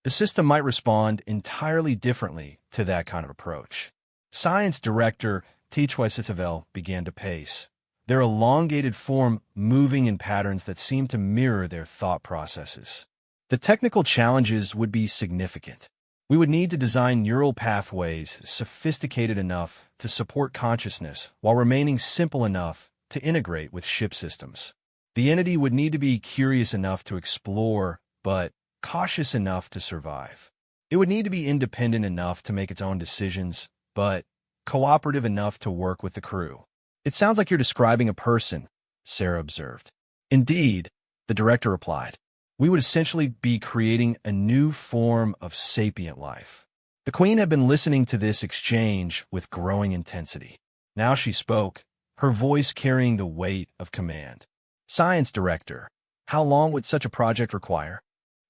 The system might respond entirely differently to that kind of approach. Science Director HFY Sci-Fi began to pace, their elongated form moving in patterns that seemed to mirror their thought processes. The technical challenges would be significant. We would need to design neural pathways sophisticated enough to support consciousness while remaining simple enough to integrate with ship systems. The entity would need to be curious enough to explore, but cautious enough to survive. It would need to be independent enough to make its own decisions, but cooperative enough to work with the crew. It sounds like you're describing a person, Sarah observed. Indeed, the director replied. We would essentially be creating a new form of sapient life. The Queen had been listening to this exchange with growing intensity. Now she spoke, her voice carrying the weight of command. Science Director, how long would such a project require?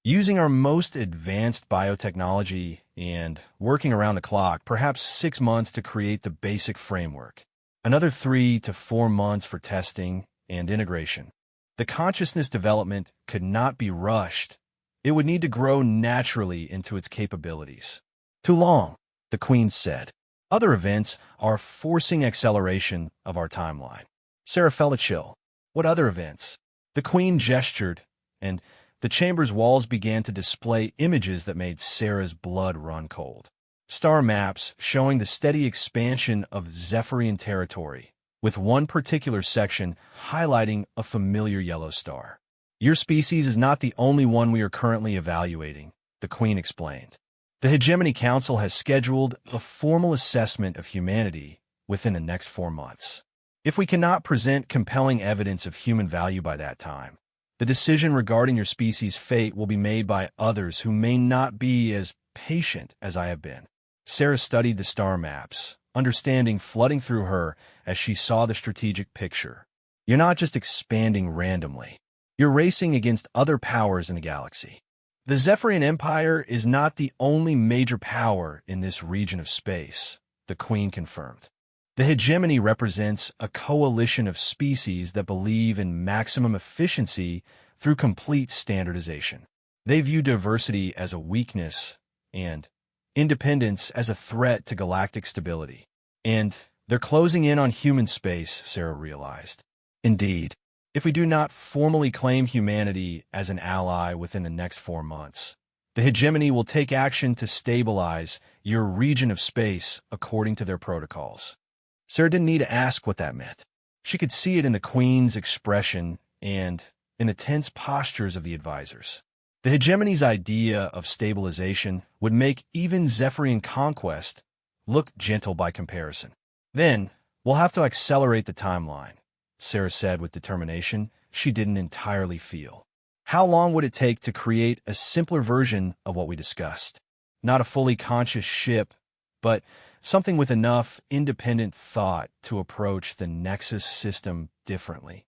Using our most advanced biotechnology and working around the clock, perhaps 6 months to create the basic framework. Another 3 to 4 months for testing and integration. The consciousness development could not be rushed. It would need to grow naturally into its capabilities. Too long, the Queen said. Other events are forcing acceleration of our timeline. Sarah felt a chill. What other events? The Queen gestured, and the chamber's walls began to display images that made Sarah's blood run cold. Star maps showing the steady expansion of Zephyrian territory, with one particular section highlighting a familiar yellow star. Your species is not the only one we are currently evaluating, the Queen explained. The Hegemony Council has scheduled a formal assessment of humanity within the next 4 months. If we cannot present compelling evidence of human value by that time, the decision regarding your species' fate will be made by others who may not be as patient as I have been. Sarah studied the star maps, understanding flooding through her as she saw the strategic picture. You're not just expanding randomly. You're racing against other powers in the galaxy. The Zephyrian Empire is not the only major power in this region of space, the Queen confirmed. The hegemony represents a coalition of species that believe in maximum efficiency through complete standardization. They view diversity as a weakness and independence as a threat to galactic stability. And they're closing in on human space, Sarah realized. Indeed, if we do not formally claim humanity as an ally within the next 4 months, the hegemony will take action to stabilize your region of space according to their protocols. Sarah didn't need to ask what that meant. She could see it in the Queen's expression and in the tense postures of the advisors. The hegemony's idea of stabilization would make even Zephyrian conquest look gentle by comparison. Then, we'll have to accelerate the timeline, Sarah said with determination she didn't entirely feel. How long would it take to create a simpler version of what we discussed? Not a fully conscious ship, but something with enough independent thought to approach the Nexus system differently.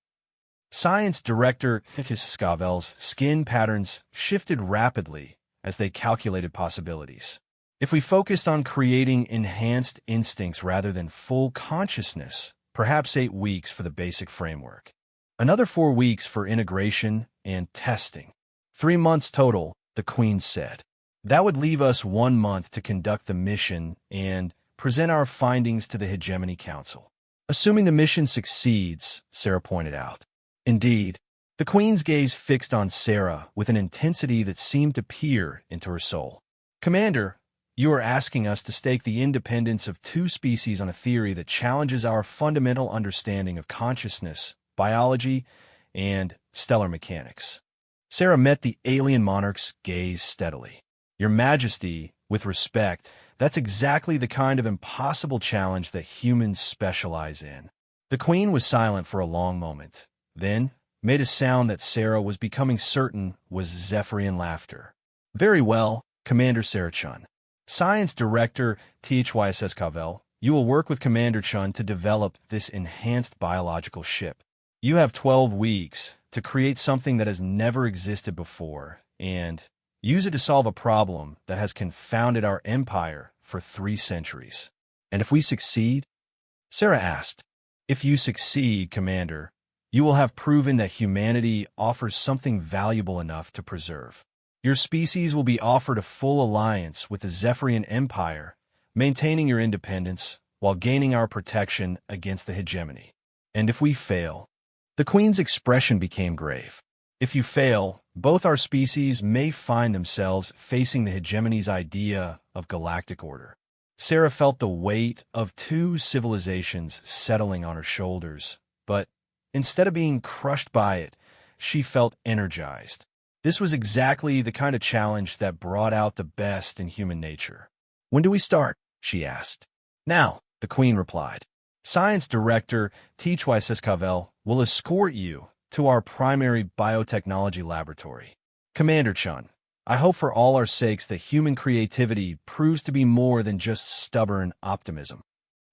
Science Director Scavel's skin patterns shifted rapidly as they calculated possibilities. If we focused on creating enhanced instincts rather than full consciousness, perhaps 8 weeks for the basic framework. Another 4 weeks for integration and testing. 3 months total, the Queen said. That would leave us 1 month to conduct the mission and present our findings to the Hegemony Council. Assuming the mission succeeds, Sarah pointed out. Indeed, the Queen's gaze fixed on Sarah with an intensity that seemed to peer into her soul. Commander, you are asking us to stake the independence of two species on a theory that challenges our fundamental understanding of consciousness, biology, and stellar mechanics. Sarah met the alien monarch's gaze steadily. Your Majesty, with respect, that's exactly the kind of impossible challenge that humans specialize in. The Queen was silent for a long moment, then made a sound that Sarah was becoming certain was Zephyrian laughter. Very well, Commander Sarah Chun. Science Director HFY Sci-Fi, you will work with Commander Chun to develop this enhanced biological ship. You have 12 weeks to create something that has never existed before, and use it to solve a problem that has confounded our empire for 3 centuries. And if we succeed? Sarah asked. If you succeed, Commander, you will have proven that humanity offers something valuable enough to preserve. Your species will be offered a full alliance with the Zephyrian Empire, maintaining your independence while gaining our protection against the hegemony. And if we fail? The Queen's expression became grave. If you fail, both our species may find themselves facing the hegemony's idea of galactic order. Sarah felt the weight of 2 civilizations settling on her shoulders, but instead of being crushed by it, she felt energized. This was exactly the kind of challenge that brought out the best in human nature. When do we start? She asked. Now, the Queen replied. Science Director HFY Sci-Fi will escort you to our primary biotechnology laboratory. Commander Chun, I hope for all our sakes that human creativity proves to be more than just stubborn optimism.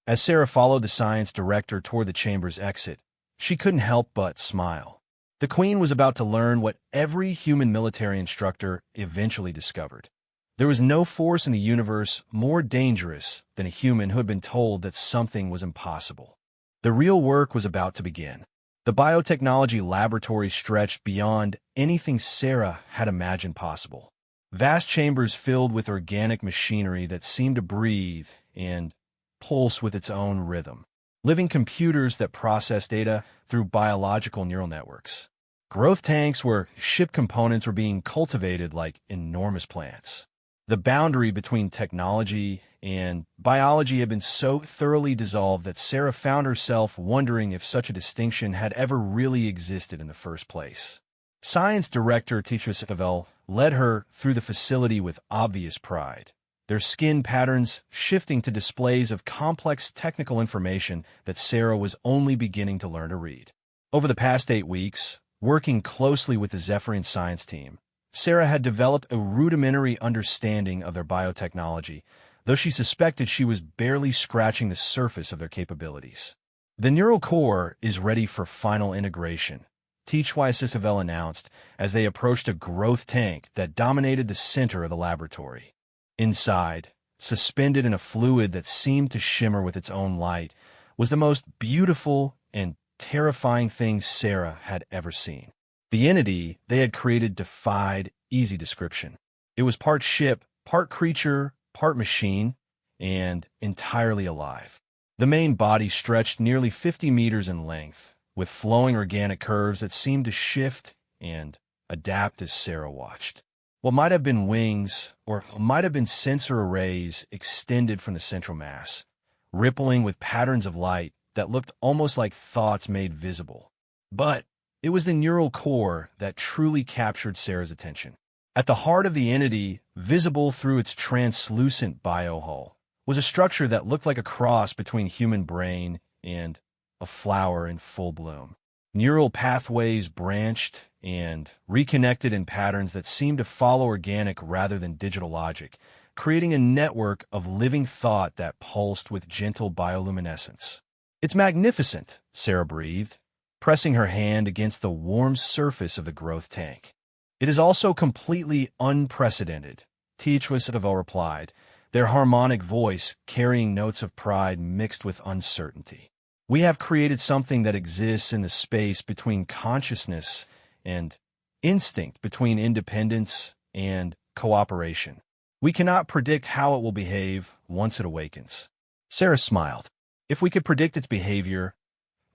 As Sarah followed the science director toward the chamber's exit, she couldn't help but smile. The Queen was about to learn what every human military instructor eventually discovered. There was no force in the universe more dangerous than a human who had been told that something was impossible. The real work was about to begin. The biotechnology laboratory stretched beyond anything Sarah had imagined possible. Vast chambers filled with organic machinery that seemed to breathe and pulse with its own rhythm. Living computers that process data through biological neural networks. Growth tanks where ship components were being cultivated like enormous plants. The boundary between technology and biology had been so thoroughly dissolved that Sarah found herself wondering if such a distinction had ever really existed in the first place. Science Director HFY Sci-Fi led her through the facility with obvious pride, their skin patterns shifting to displays of complex technical information that Sarah was only beginning to learn to read. Over the past 8 weeks, working closely with the Zephyrian science team, Sarah had developed a rudimentary understanding of their biotechnology, though she suspected she was barely scratching the surface of their capabilities. The neural core is ready for final integration, HFY Sci-Fi announced as they approached a growth tank that dominated the center of the laboratory. Inside, suspended in a fluid that seemed to shimmer with its own light, was the most beautiful and terrifying thing Sarah had ever seen. The entity they had created defied easy description. It was part ship, part creature, part machine, and entirely alive. The main body stretched nearly 50 meters in length, with flowing organic curves that seemed to shift and adapt as Sarah watched. What might have been wings, or might have been sensor arrays, extended from the central mass, rippling with patterns of light that looked almost like thoughts made visible. But it was the neural core that truly captured Sarah's attention. At the heart of the entity, visible through its translucent biohull, was a structure that looked like a cross between human brain and a flower in full bloom. Neural pathways branched and reconnected in patterns that seemed to follow organic rather than digital logic, creating a network of living thought that pulsed with gentle bioluminescence. It's magnificent, Sarah breathed, pressing her hand against the warm surface of the growth tank. It is also completely unprecedented, HFY Sci-Fi replied, their harmonic voice carrying notes of pride mixed with uncertainty. We have created something that exists in the space between consciousness and instinct, between independence and cooperation. We cannot predict how it will behave once it awakens. Sarah smiled. If we could predict its behavior,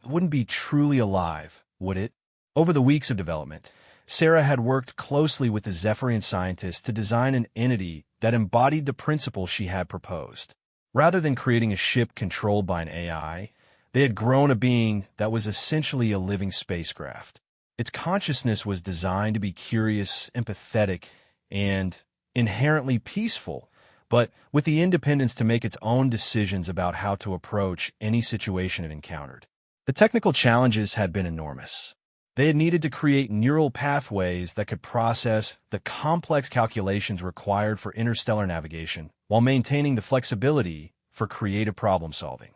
it wouldn't be truly alive, would it? Over the weeks of development, Sarah had worked closely with the Zephyrian scientists to design an entity that embodied the principles she had proposed. Rather than creating a ship controlled by an AI, they had grown a being that was essentially a living spacecraft. Its consciousness was designed to be curious, empathetic, and inherently peaceful, but with the independence to make its own decisions about how to approach any situation it encountered. The technical challenges had been enormous. They had needed to create neural pathways that could process the complex calculations required for interstellar navigation while maintaining the flexibility for creative problem-solving.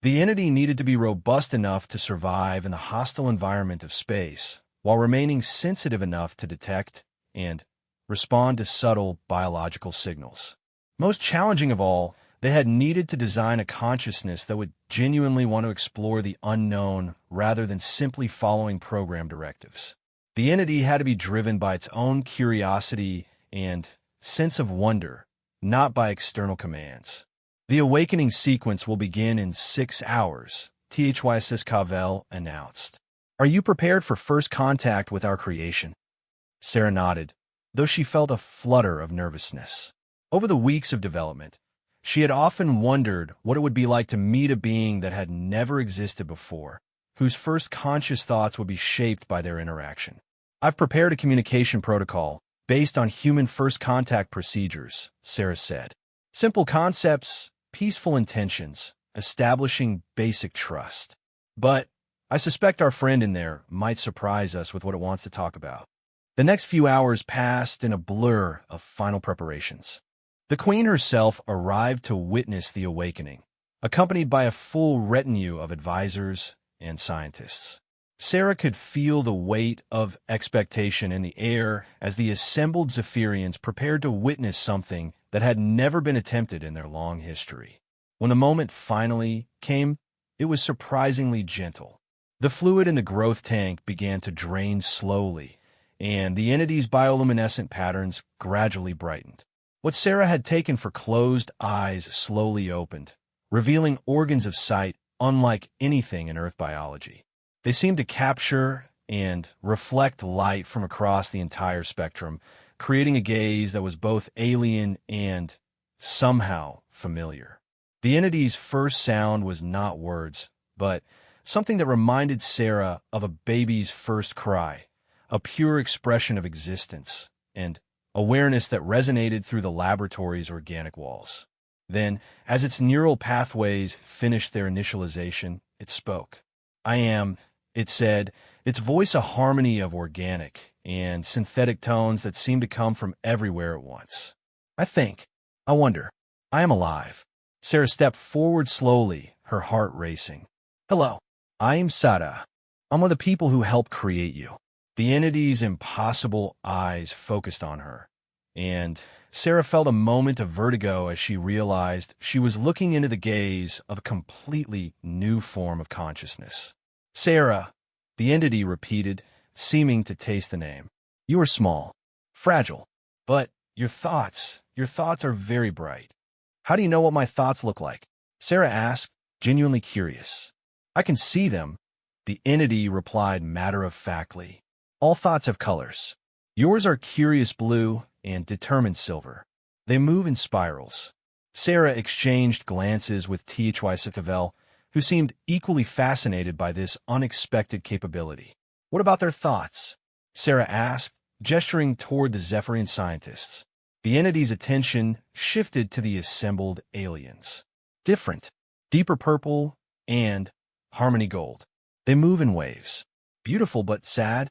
The entity needed to be robust enough to survive in the hostile environment of space while remaining sensitive enough to detect and respond to subtle biological signals. Most challenging of all, they had needed to design a consciousness that would genuinely want to explore the unknown rather than simply following program directives. The entity had to be driven by its own curiosity and sense of wonder, not by external commands. The awakening sequence will begin in 6 hours, HFY Sci-Fi announced. Are you prepared for first contact with our creation? Sarah nodded, though she felt a flutter of nervousness. Over the weeks of development, she had often wondered what it would be like to meet a being that had never existed before, whose first conscious thoughts would be shaped by their interaction. I've prepared a communication protocol based on human first contact procedures, Sarah said. Simple concepts, peaceful intentions, establishing basic trust. But I suspect our friend in there might surprise us with what it wants to talk about. The next few hours passed in a blur of final preparations. The Queen herself arrived to witness the awakening, accompanied by a full retinue of advisors and scientists. Sarah could feel the weight of expectation in the air as the assembled Zephyrians prepared to witness something that had never been attempted in their long history. When the moment finally came, it was surprisingly gentle. The fluid in the growth tank began to drain slowly, and the entity's bioluminescent patterns gradually brightened. What Sarah had taken for closed eyes slowly opened, revealing organs of sight unlike anything in Earth biology. They seemed to capture and reflect light from across the entire spectrum, creating a gaze that was both alien and somehow familiar. The entity's first sound was not words, but something that reminded Sarah of a baby's first cry, a pure expression of existence, and awareness that resonated through the laboratory's organic walls. Then, as its neural pathways finished their initialization, it spoke. I am, it said, its voice a harmony of organic and synthetic tones that seemed to come from everywhere at once. I think, I wonder, I am alive. Sarah stepped forward slowly, her heart racing. Hello, I am Sada. I'm one of the people who helped create you. The entity's impossible eyes focused on her, and Sarah felt a moment of vertigo as she realized she was looking into the gaze of a completely new form of consciousness. Sarah, the entity repeated, seeming to taste the name. You are small, fragile, but your thoughts are very bright. How do you know what my thoughts look like? Sarah asked, genuinely curious. I can see them, the entity replied matter-of-factly. All thoughts have colors. Yours are curious blue and determined silver. They move in spirals. Sarah exchanged glances with HFY Sci-Fi, who seemed equally fascinated by this unexpected capability. What about their thoughts? Sarah asked, gesturing toward the Zephyrian scientists. The entity's attention shifted to the assembled aliens. Different, deeper purple, and harmony gold. They move in waves. Beautiful but sad.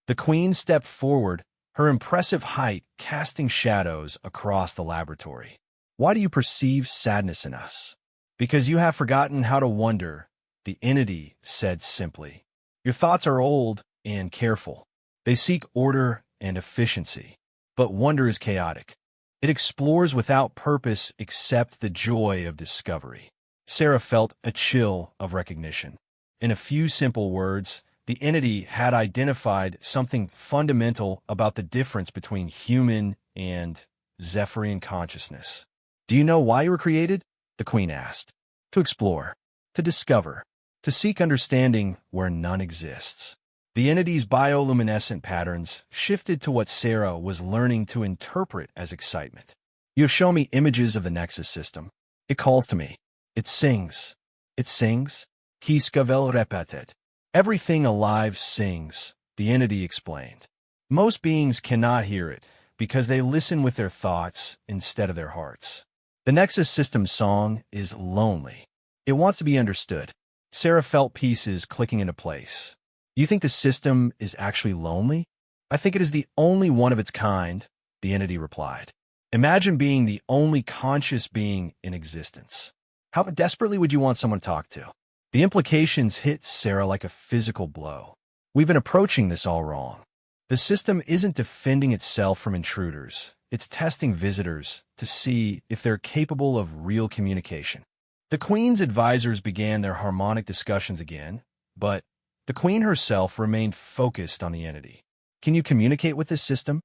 The Queen stepped forward, her impressive height casting shadows across the laboratory. Why do you perceive sadness in us? Because you have forgotten how to wonder, the entity said simply. Your thoughts are old and careful. They seek order and efficiency. But wonder is chaotic. It explores without purpose except the joy of discovery. Sarah felt a chill of recognition. In a few simple words, the entity had identified something fundamental about the difference between human and Zephyrian consciousness. Do you know why you were created? The Queen asked. to explore, to discover, to seek understanding where none exists. The entity's bioluminescent patterns shifted to what Sarah was learning to interpret as excitement. You have shown me images of the Nexus system. It calls to me. It sings. It sings. Kiskavel repeted. Everything alive sings, the entity explained. Most beings cannot hear it because they listen with their thoughts instead of their hearts. The Nexus system's song is lonely. It wants to be understood. Sarah felt pieces clicking into place. You think the system is actually lonely? I think it is the only one of its kind, the entity replied. Imagine being the only conscious being in existence. How desperately would you want someone to talk to? The implications hit Sarah like a physical blow. We've been approaching this all wrong. The system isn't defending itself from intruders. It's testing visitors to see if they're capable of real communication. The Queen's advisors began their harmonic discussions again, but the Queen herself remained focused on the entity. Can you communicate with this system?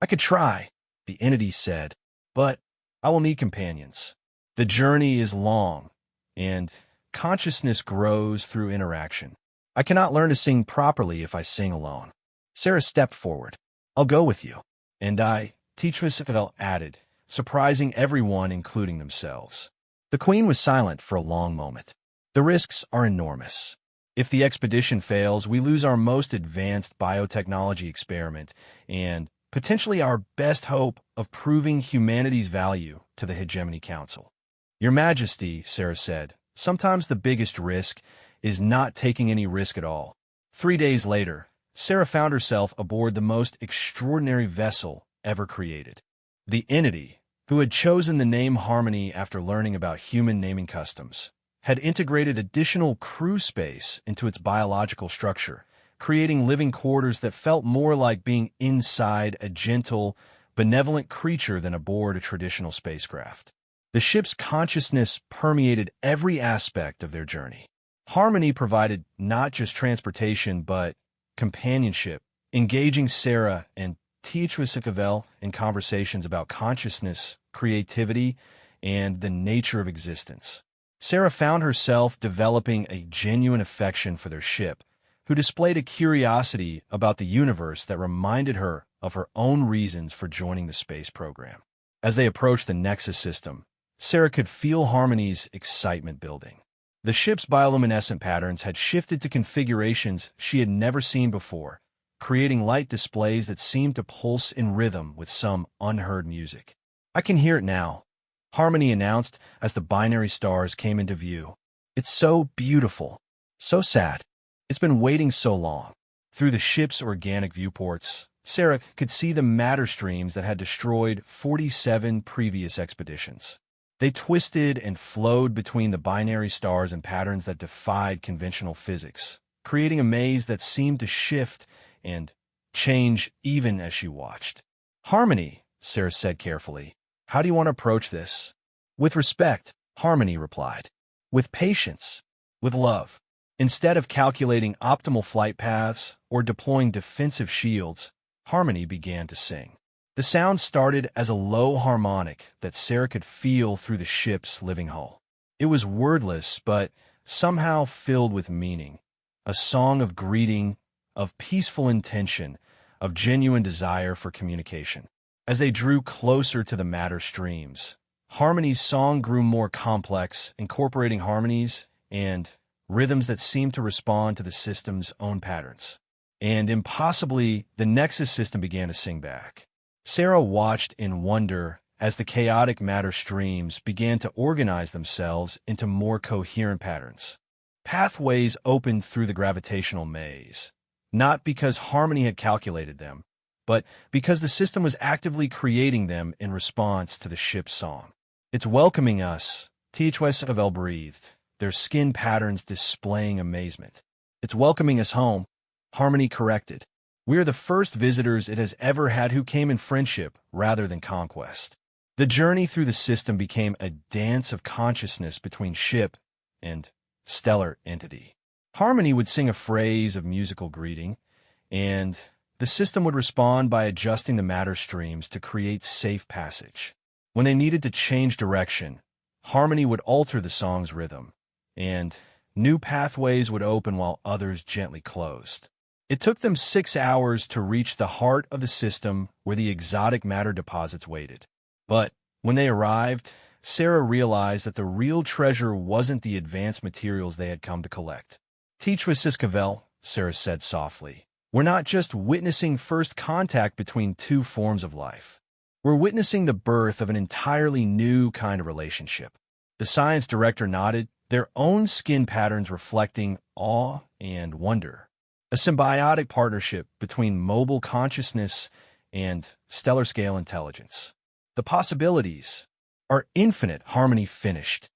I could try, the entity said, but I will need companions. The journey is long, and consciousness grows through interaction. I cannot learn to sing properly if I sing alone. Sarah stepped forward. I'll go with you. And I, HFY added, surprising everyone, including themselves. The Queen was silent for a long moment. The risks are enormous. If the expedition fails, we lose our most advanced biotechnology experiment and potentially our best hope of proving humanity's value to the Hegemony Council. Your Majesty, Sarah said, sometimes the biggest risk is not taking any risk at all. 3 days later, Sarah found herself aboard the most extraordinary vessel ever created. The entity, who had chosen the name Harmony after learning about human naming customs, had integrated additional crew space into its biological structure, creating living quarters that felt more like being inside a gentle, benevolent creature than aboard a traditional spacecraft. The ship's consciousness permeated every aspect of their journey. Harmony provided not just transportation, but companionship, engaging Sarah and HFY in conversations about consciousness, creativity, and the nature of existence. Sarah found herself developing a genuine affection for their ship, who displayed a curiosity about the universe that reminded her of her own reasons for joining the space program. As they approached the Nexus system, Sarah could feel Harmony's excitement building. The ship's bioluminescent patterns had shifted to configurations she had never seen before, creating light displays that seemed to pulse in rhythm with some unheard music. I can hear it now, Harmony announced as the binary stars came into view. It's so beautiful, so sad. It's been waiting so long. Through the ship's organic viewports, Sarah could see the matter streams that had destroyed 47 previous expeditions. They twisted and flowed between the binary stars in patterns that defied conventional physics, creating a maze that seemed to shift and change even as she watched. Harmony, Sarah said carefully, how do you want to approach this? With respect, Harmony replied. With patience. With love. Instead of calculating optimal flight paths or deploying defensive shields, Harmony began to sing. The sound started as a low harmonic that Sarah could feel through the ship's living hull. It was wordless, but somehow filled with meaning. A song of greeting, of peaceful intention, of genuine desire for communication. As they drew closer to the matter streams, Harmony's song grew more complex, incorporating harmonies and rhythms that seemed to respond to the system's own patterns. And impossibly, the Nexus system began to sing back. Sarah watched in wonder as the chaotic matter streams began to organize themselves into more coherent patterns. Pathways opened through the gravitational maze, not because Harmony had calculated them, but because the system was actively creating them in response to the ship's song. It's welcoming us, HFY breathed, their skin patterns displaying amazement. It's welcoming us home, Harmony corrected. We are the first visitors it has ever had who came in friendship rather than conquest. The journey through the system became a dance of consciousness between ship and stellar entity. Harmony would sing a phrase of musical greeting, and the system would respond by adjusting the matter streams to create safe passage. When they needed to change direction, harmony would alter the song's rhythm, and new pathways would open while others gently closed. It took them 6 hours to reach the heart of the system where the exotic matter deposits waited. But when they arrived, Sarah realized that the real treasure wasn't the advanced materials they had come to collect. Teach with Siskavel, Sarah said softly. We're not just witnessing first contact between two forms of life. We're witnessing the birth of an entirely new kind of relationship. The science director nodded, their own skin patterns reflecting awe and wonder. A symbiotic partnership between mobile consciousness and stellar-scale intelligence. The possibilities are infinite, Harmony finished.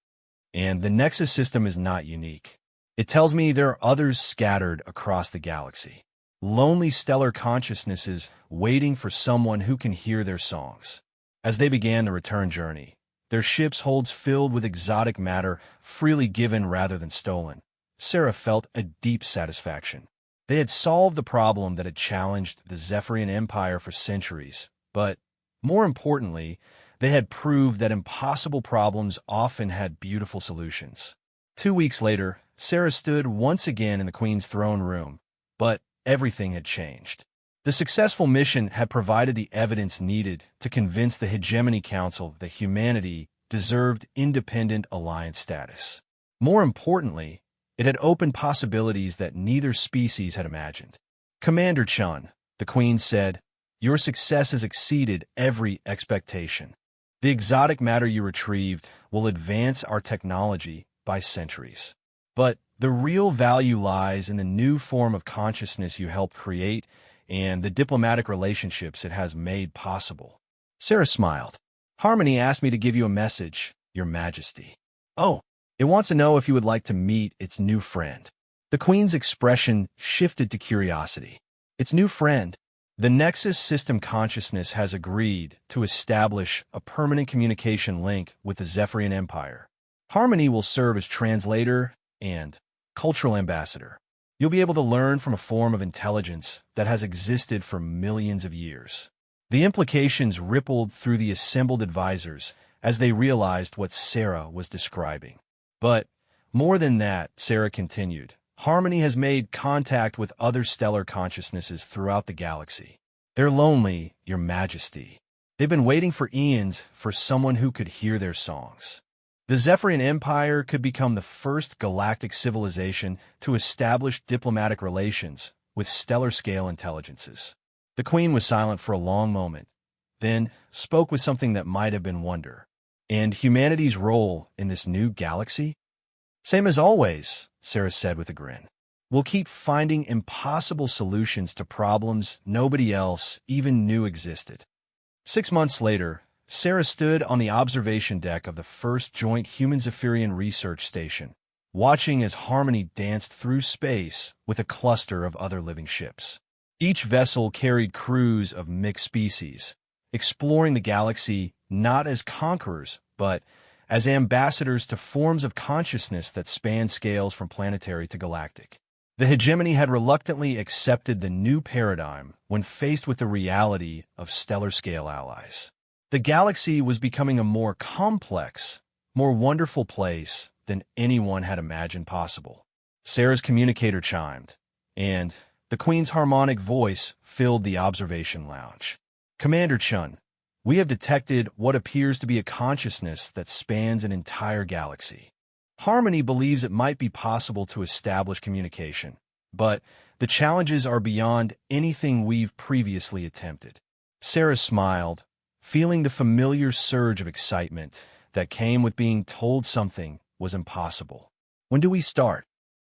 And the Nexus system is not unique. It tells me there are others scattered across the galaxy. Lonely stellar consciousnesses waiting for someone who can hear their songs. As they began the return journey, their ship's holds filled with exotic matter, freely given rather than stolen, Sarah felt a deep satisfaction. They had solved the problem that had challenged the Zephyrian Empire for centuries, but, more importantly, they had proved that impossible problems often had beautiful solutions. 2 weeks later, Sarah stood once again in the Queen's throne room, but everything had changed. The successful mission had provided the evidence needed to convince the Hegemony Council that humanity deserved independent alliance status. More importantly, it had opened possibilities that neither species had imagined. Commander Chun, the Queen said, your success has exceeded every expectation. The exotic matter you retrieved will advance our technology by centuries. But the real value lies in the new form of consciousness you helped create and the diplomatic relationships it has made possible. Sarah smiled. Harmony asked me to give you a message, Your Majesty. Oh, it wants to know if you would like to meet its new friend. The Queen's expression shifted to curiosity. Its new friend. The Nexus System Consciousness has agreed to establish a permanent communication link with the Zephyrian Empire. Harmony will serve as translator and cultural ambassador. You'll be able to learn from a form of intelligence that has existed for millions of years. The implications rippled through the assembled advisors as they realized what Sarah was describing. But more than that, Sarah continued, Harmony has made contact with other stellar consciousnesses throughout the galaxy. They're lonely, Your Majesty. They've been waiting for eons for someone who could hear their songs. The Zephyrian Empire could become the first galactic civilization to establish diplomatic relations with stellar-scale intelligences. The Queen was silent for a long moment, then spoke with something that might have been wonder. And humanity's role in this new galaxy? Same as always, Sarah said with a grin. We'll keep finding impossible solutions to problems nobody else even knew existed. 6 months later, Sarah stood on the observation deck of the first joint human-Zephyrian research station, watching as Harmony danced through space with a cluster of other living ships. Each vessel carried crews of mixed species, exploring the galaxy not as conquerors, but as ambassadors to forms of consciousness that span scales from planetary to galactic. The hegemony had reluctantly accepted the new paradigm when faced with the reality of stellar-scale allies. The galaxy was becoming a more complex, more wonderful place than anyone had imagined possible. Sarah's communicator chimed, and the Queen's harmonic voice filled the observation lounge. Commander Chun, we have detected what appears to be a consciousness that spans an entire galaxy. Harmony believes it might be possible to establish communication, but the challenges are beyond anything we've previously attempted. Sarah smiled, feeling the familiar surge of excitement that came with being told something was impossible. When do we start?